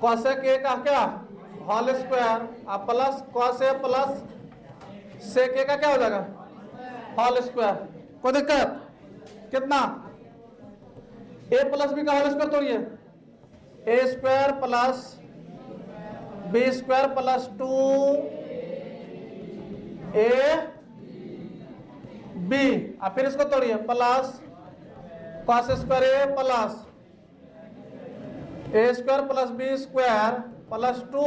cosec A का क्या whole square plus cos A plus sec A का क्या हो जाएगा, होल स्क्वायर, कोई दिक्कत, कितना, ए प्लस बी का होल स्क्वायर तोड़िए, ए square plus B square plus 2 A B, और फिर इसको तोड़िए, plus cos square A plus A square plus B square plus 2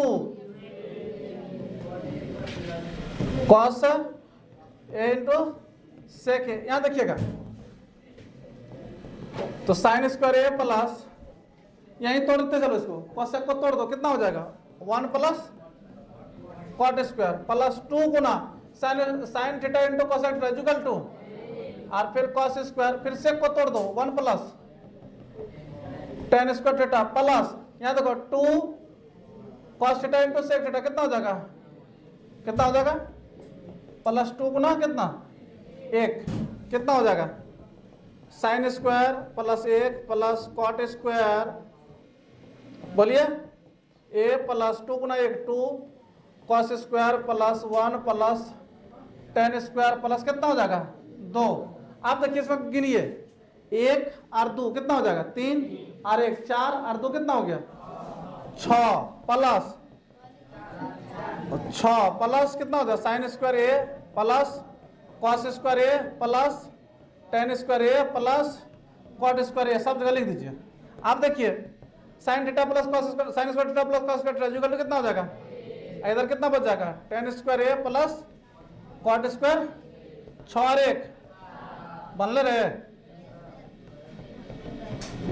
cos A into sec A, यहां देखिएगा, तो साइन स्क्वायर ए प्लस, यहीं तोड़ते चलो इसको, कॉसेक को तोड़ दो, कितना हो जाएगा, 1 प्लस कॉट स्क्वायर प्लस 2 गुना sine theta into cosec theta equal to, और फिर कॉस स्क्वायर, फिर सेक को तोड़ दो, 1 plus tan square theta plus, यहां देखो 2 cos theta into sec theta, कितना हो जाएगा, कितना हो जाएगा, प्लस 2 गुना कितना 1, कितना हो जाएगा, sine square plus 1 plus cot square, बोलिए, ए प्लस 2 गुना 1 2 cos square plus 1 plus tan square plus कितना हो जाएगा 2। आप देखिए इसमें गिनिए, 1 और 2 कितना हो जाएगा, 3 और 1 4 और 2 कितना हो गया 6 प्लस 6 प्लस कितना हो जाएगा, sine square A plus cos square A plus tan square A plus cot square A, सब जगह लिख दीजिए। आप देखिए sine theta plus cos square, sine square theta plus cos square theta equal to कितना हो जाएगा, इधर कितना बच जाएगा, tan square A plus cot square 6 और 1 बनले रहे,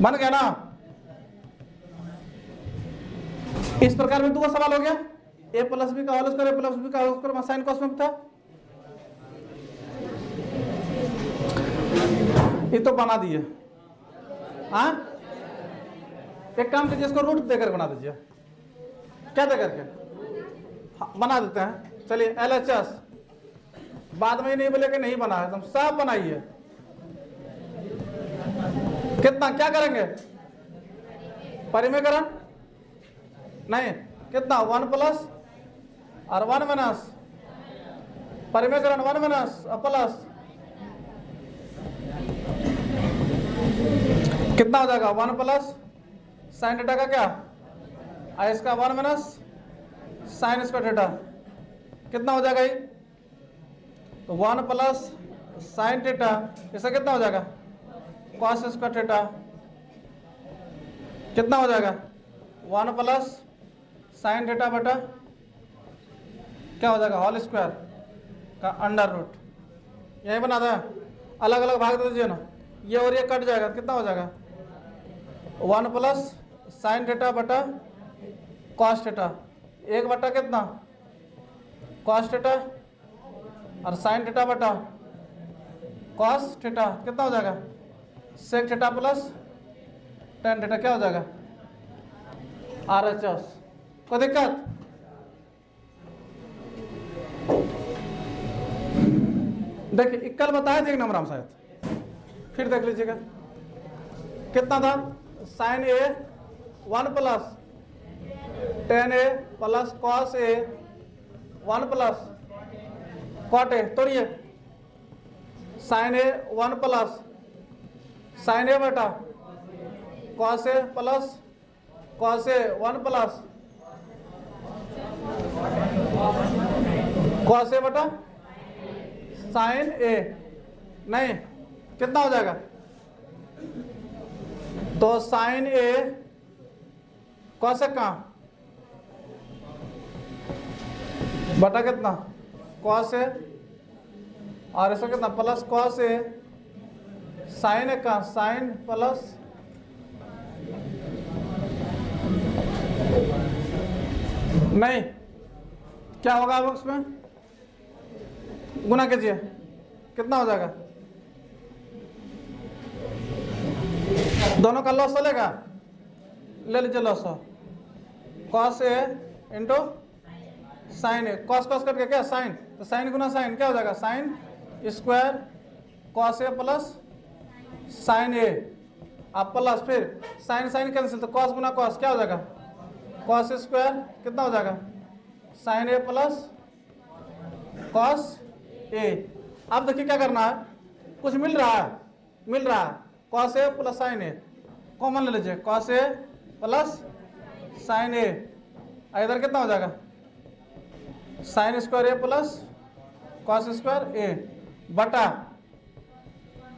बन गया ना। इस प्रकार में 2 सवाल हो गया, ए प्लस बी का whole square, A plus B का होल स्क्वायर साइन कॉस में था, ये तो बना दिए। हाँ एक काम कीजिए, इसको रूट देकर बना दीजिए, क्या देकर के, हाँ, बना देते हैं। चलिए LHS, बाद में ही नहीं बोले कि नहीं बना है, तुम सब बनाइए। कितना क्या करेंगे, परिमेयकरण नहीं, कितना 1 प्लस और 1 माइनस, परिमेयकरण 1 माइनस प्लस कितना हो जाएगा 1 प्लस साइन थीटा का क्या, और इसका 1 माइनस साइन स्क्वायर थीटा, कितना हो जाएगा ये, तो 1 प्लस साइन थीटा, इसका कितना हो जाएगा कॉस स्क्वायर थीटा, कितना हो जाएगा 1 प्लस साइन थीटा बटा क्या हो जाएगा होल स्क्वायर का अंडर रूट, यही बना था। अलग अलग भाग दे दीजिए ना, ये और ये कट जाएगा, कितना हो जाएगा 1 प्लस साइन थीटा बटा कॉस थीटा, एक बटा कितना कॉस थीटा और साइन थीटा बटा कॉस थीटा, कितना हो जाएगा sec theta plus tan theta, क्या हो जाएगा RHS। कोई दिक्कत? देखिए कल बताया थे एक नंबर हम शायद, फिर देख लीजिएगा कितना था sine A 1 plus tan A plus cos A 1 plus cot A, तोड़िए sine A 1 plus sine A बटा cos A plus cos A 1 plus cos A बटा साइन ए, नहीं कितना हो जाएगा, तो साइन ए कॉस ए कहाँ बटा कितना कॉस ए और ऐसा कितना प्लस कॉस ए साइन ए कहाँ साइन प्लस नहीं, क्या होगा अब उसमें गुना कीजिए, कितना हो जाएगा, दोनों का लॉस चलेगा, ले लीजिए loss, cos A into sine A, cos cos करके क्या साइन, तो साइन गुना साइन क्या हो जाएगा sine square cos A plus sine ए, आप प्लस फिर साइन साइन कैंसिल, तो कॉस गुना कॉस क्या हो जाएगा कॉस स्क्वायर, कितना हो जाएगा sign A plus cos A. अब देखिए क्या करना है, कुछ मिल रहा है cos A plus sine A common ले लीजिए, कॉस ए प्लस साइन ए, इधर कितना हो जाएगा sine square A plus cos square ए बटा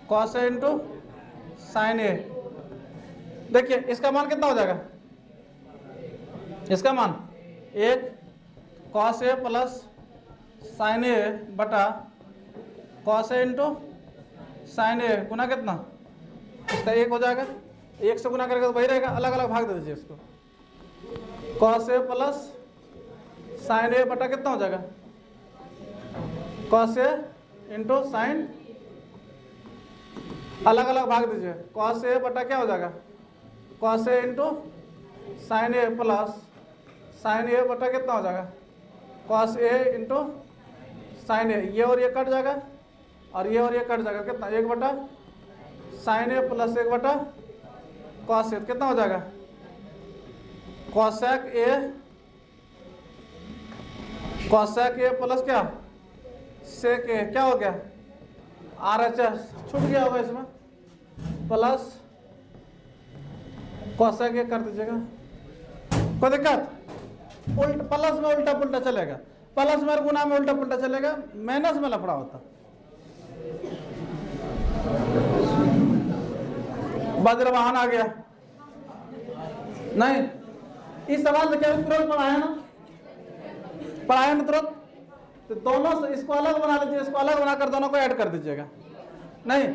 कॉस ए इंटू साइन ए। देखिए इसका मान कितना हो जाएगा, इसका मान एक cos A plus sine A बटा कॉस ए इंटू साइन ए गुना कितना, इसका एक हो जाएगा, एक से गुना करके तो वही रहेगा, अलग अलग भाग दे दीजिए इसको, cos A plus sine A बटा कितना हो जाएगा कॉस ए इंटू साइन, अलग अलग भाग दीजिए, कॉस ए बटा क्या हो जाएगा cos A into sine A plus sine A बटा कितना हो जाएगा कॉस ए इंटू साइन ए, ये और ये कट जाएगा और ये और ये कट जाएगा, कितना एक बटा साइन ए प्लस एक बटा कॉस ए, कितना हो जाएगा कॉसेक ए प्लस क्या सेक ए, क्या हो गया RHS छूट गया होगा इसमें, प्लस कॉसेक ए कर दीजिएगा, कोई दिक्कत, उल्टा प्लस में उल्टा पुल्टा चलेगा, प्लस में गुना में उल्टा पुल्टा चलेगा, माइनस में लफड़ा होता, वज्रवाहन आ गया नहीं, इस सवाल में क्या तुरंत पढ़ाया ना तुरंत, तो दोनों से इसको अलग बना लीजिए, इसको अलग बनाकर दोनों को ऐड कर दीजिएगा, नहीं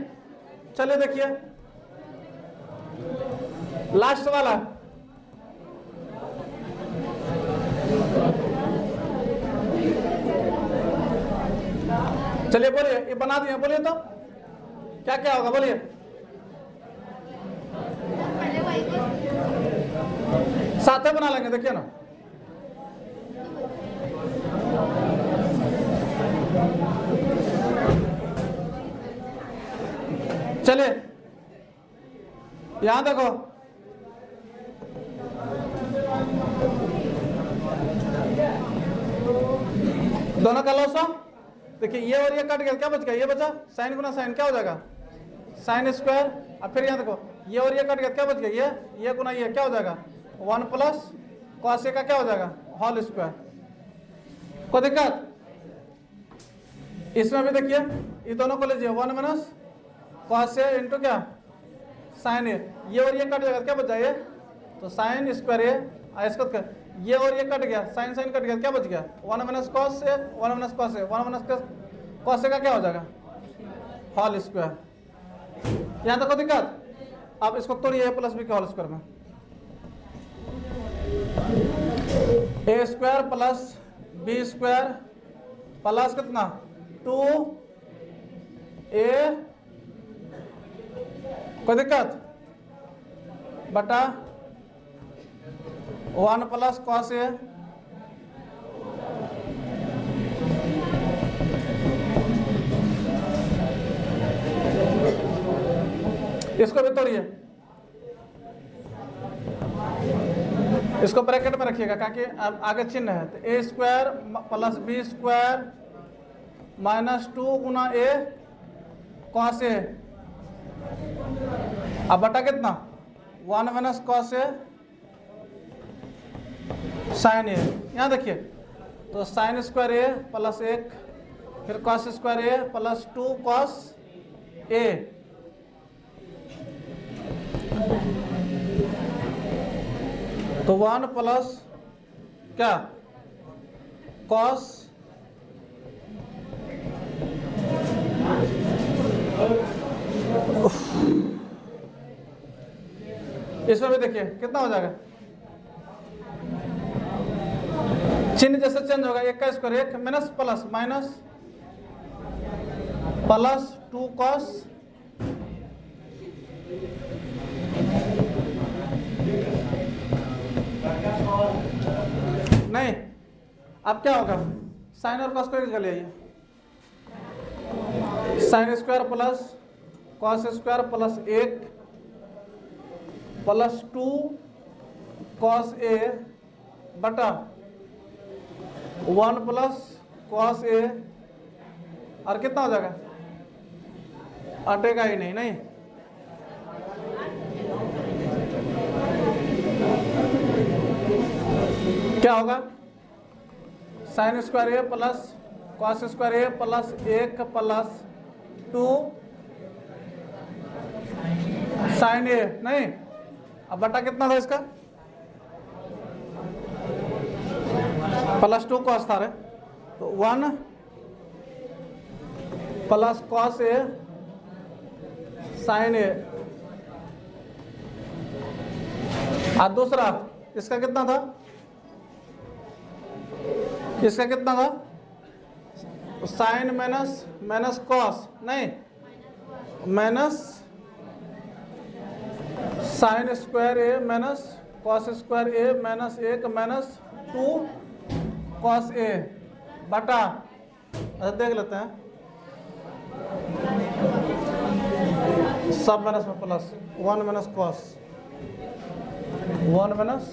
चलिए देखिए लास्ट वाला, चलिए बोलिए, ये बना दिए, बोलिए तो क्या क्या होगा, बोलिए साथ में बना लेंगे, देखिए ना चलिए यहां देखो, दोनों का लॉस, देखिए ये और ये कट गया, क्या बच गया, ये बचा साइन गुना साइन, क्या हो जाएगा साइन स्क्वायर, अब फिर यहाँ देखो ये और ये कट गया, क्या बच गया ये गुना ये, क्या हो जाएगा 1 प्लस कॉस ए का क्या हो जाएगा होल स्क्वायर, कोई दिक्कत, इसमें भी देखिए ये दोनों को लीजिए 1 माइनस कॉस ए इंटू क्या साइन ए, ये और ये कट जाएगा, क्या बच जाए तो साइन स्क्वायर ए इसका ये और ये कट गया, साइन साइन कट गया, क्या बच गया 1 minus cos A, 1 minus cos A, 1 minus cos ए का क्या हो जाएगा होल स्क्वायर। यहाँ तक कोई दिक्कत? अब इसको तोड़िए ए प्लस बी के होल स्क्वायर में, A square plus B square plus कितना 2a, कोई दिक्कत, बटा 1 प्लस कॉस ए इसको भी तोड़िए, इसको ब्रैकेट में रखिएगा क्योंकि आगे चिन्ह है। तो A square plus B square minus 2 गुना ए कॉस ए, अब बटा कितना 1 minus cos A sine A. यहाँ देखिए तो साइन स्क्वायर ए प्लस 1 फिर cos square A plus 2 cos A, तो 1 प्लस क्या कॉस इसमें भी देखिए कितना हो जाएगा, चिन्ह जैसे चेंज होगा, 1 का square 1 minus plus minus plus 2 cos नहीं, अब क्या होगा साइन और कॉस को एक ले आइए, sine square plus cos square plus 1 plus 2 cos A बटा 1 प्लस कॉस ए, और कितना हो जाएगा अटेगा ही नहीं, नहीं क्या होगा sign square A plus cos square A plus 1 plus 2 sine ए, नहीं अब बटा कितना था इसका प्लस 2 कॉस था रे, तो 1 plus cos A sine A, और दूसरा इसका कितना था, इसका कितना था साइन माइनस माइनस कॉस, नहीं minus sine square A minus cos square A minus 1 minus 2 cos A बटा, अच्छा देख लेते हैं सब माइनस में plus 1 minus cos 1 minus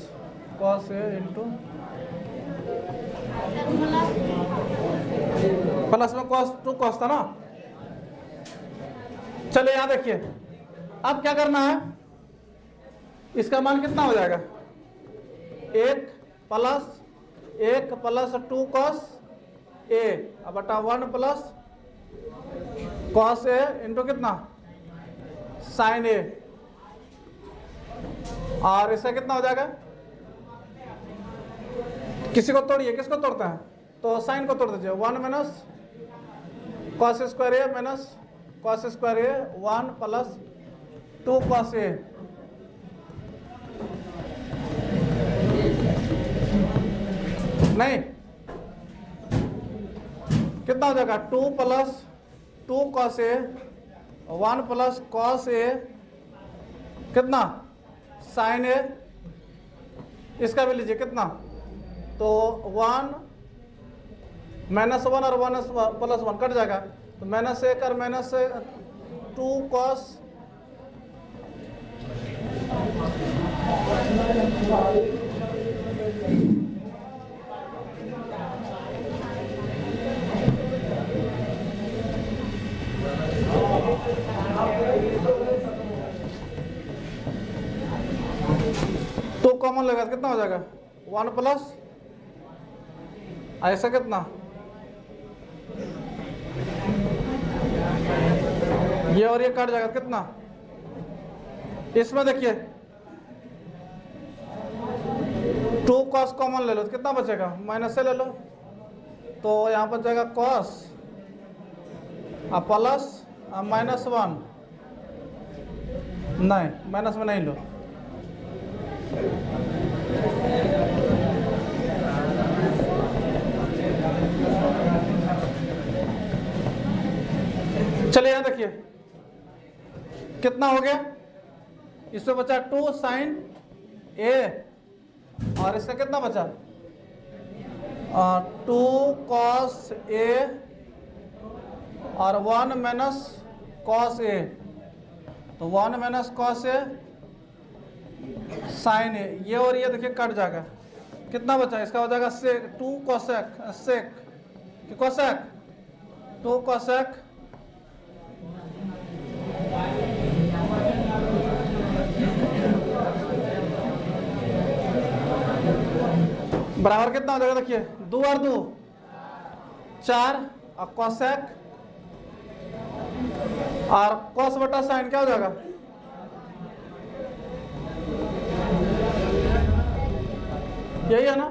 cos A into plus में कॉस 2 कॉस था ना। चलिए यहां देखिए अब क्या करना है, इसका मान कितना हो जाएगा 1 प्लस 2 कॉस ए बटा 1 प्लस कॉस ए इंटू कितना साइन ए, और इसका कितना हो जाएगा, किसी को तोड़िए, किसको तोड़ता है तो साइन को तोड़ दीजिए, 1 minus cos square A minus cos square A 1 plus 2 cos ए, नहीं कितना हो जाएगा 2 plus 2 cos A 1 plus cos ए कितना साइन ए, इसका भी लीजिए कितना, तो 1 माइनस 1 और 1 प्लस 1 कट जाएगा, तो माइनस 1 और माइनस 2 कॉस तो कॉमन लगा कितना हो जाएगा 1 प्लस ऐसा कितना, ये और ये कट जाएगा कितना, इसमें देखिए कॉस कॉमन ले लो तो कितना बचेगा, माइनस से ले लो, तो यहाँ पर जाएगा कॉस प्लस -1, नहीं माइनस में नहीं लो, चलिए यहाँ देखिए कितना हो गया, इसमें बचा 2 sin A और इसका कितना बचा 2 cos A और 1 माइनस cos A, तो 1 minus cos A sin A, ये और ये देखिए कट जाएगा, कितना बचा, इसका हो जाएगा sec 2 cosec sec cosec 2 cosec बराबर कितना हो जाएगा, देखिए 2 और 2 4 और cosec और cos बटा sin क्या हो जाएगा, यही है ना।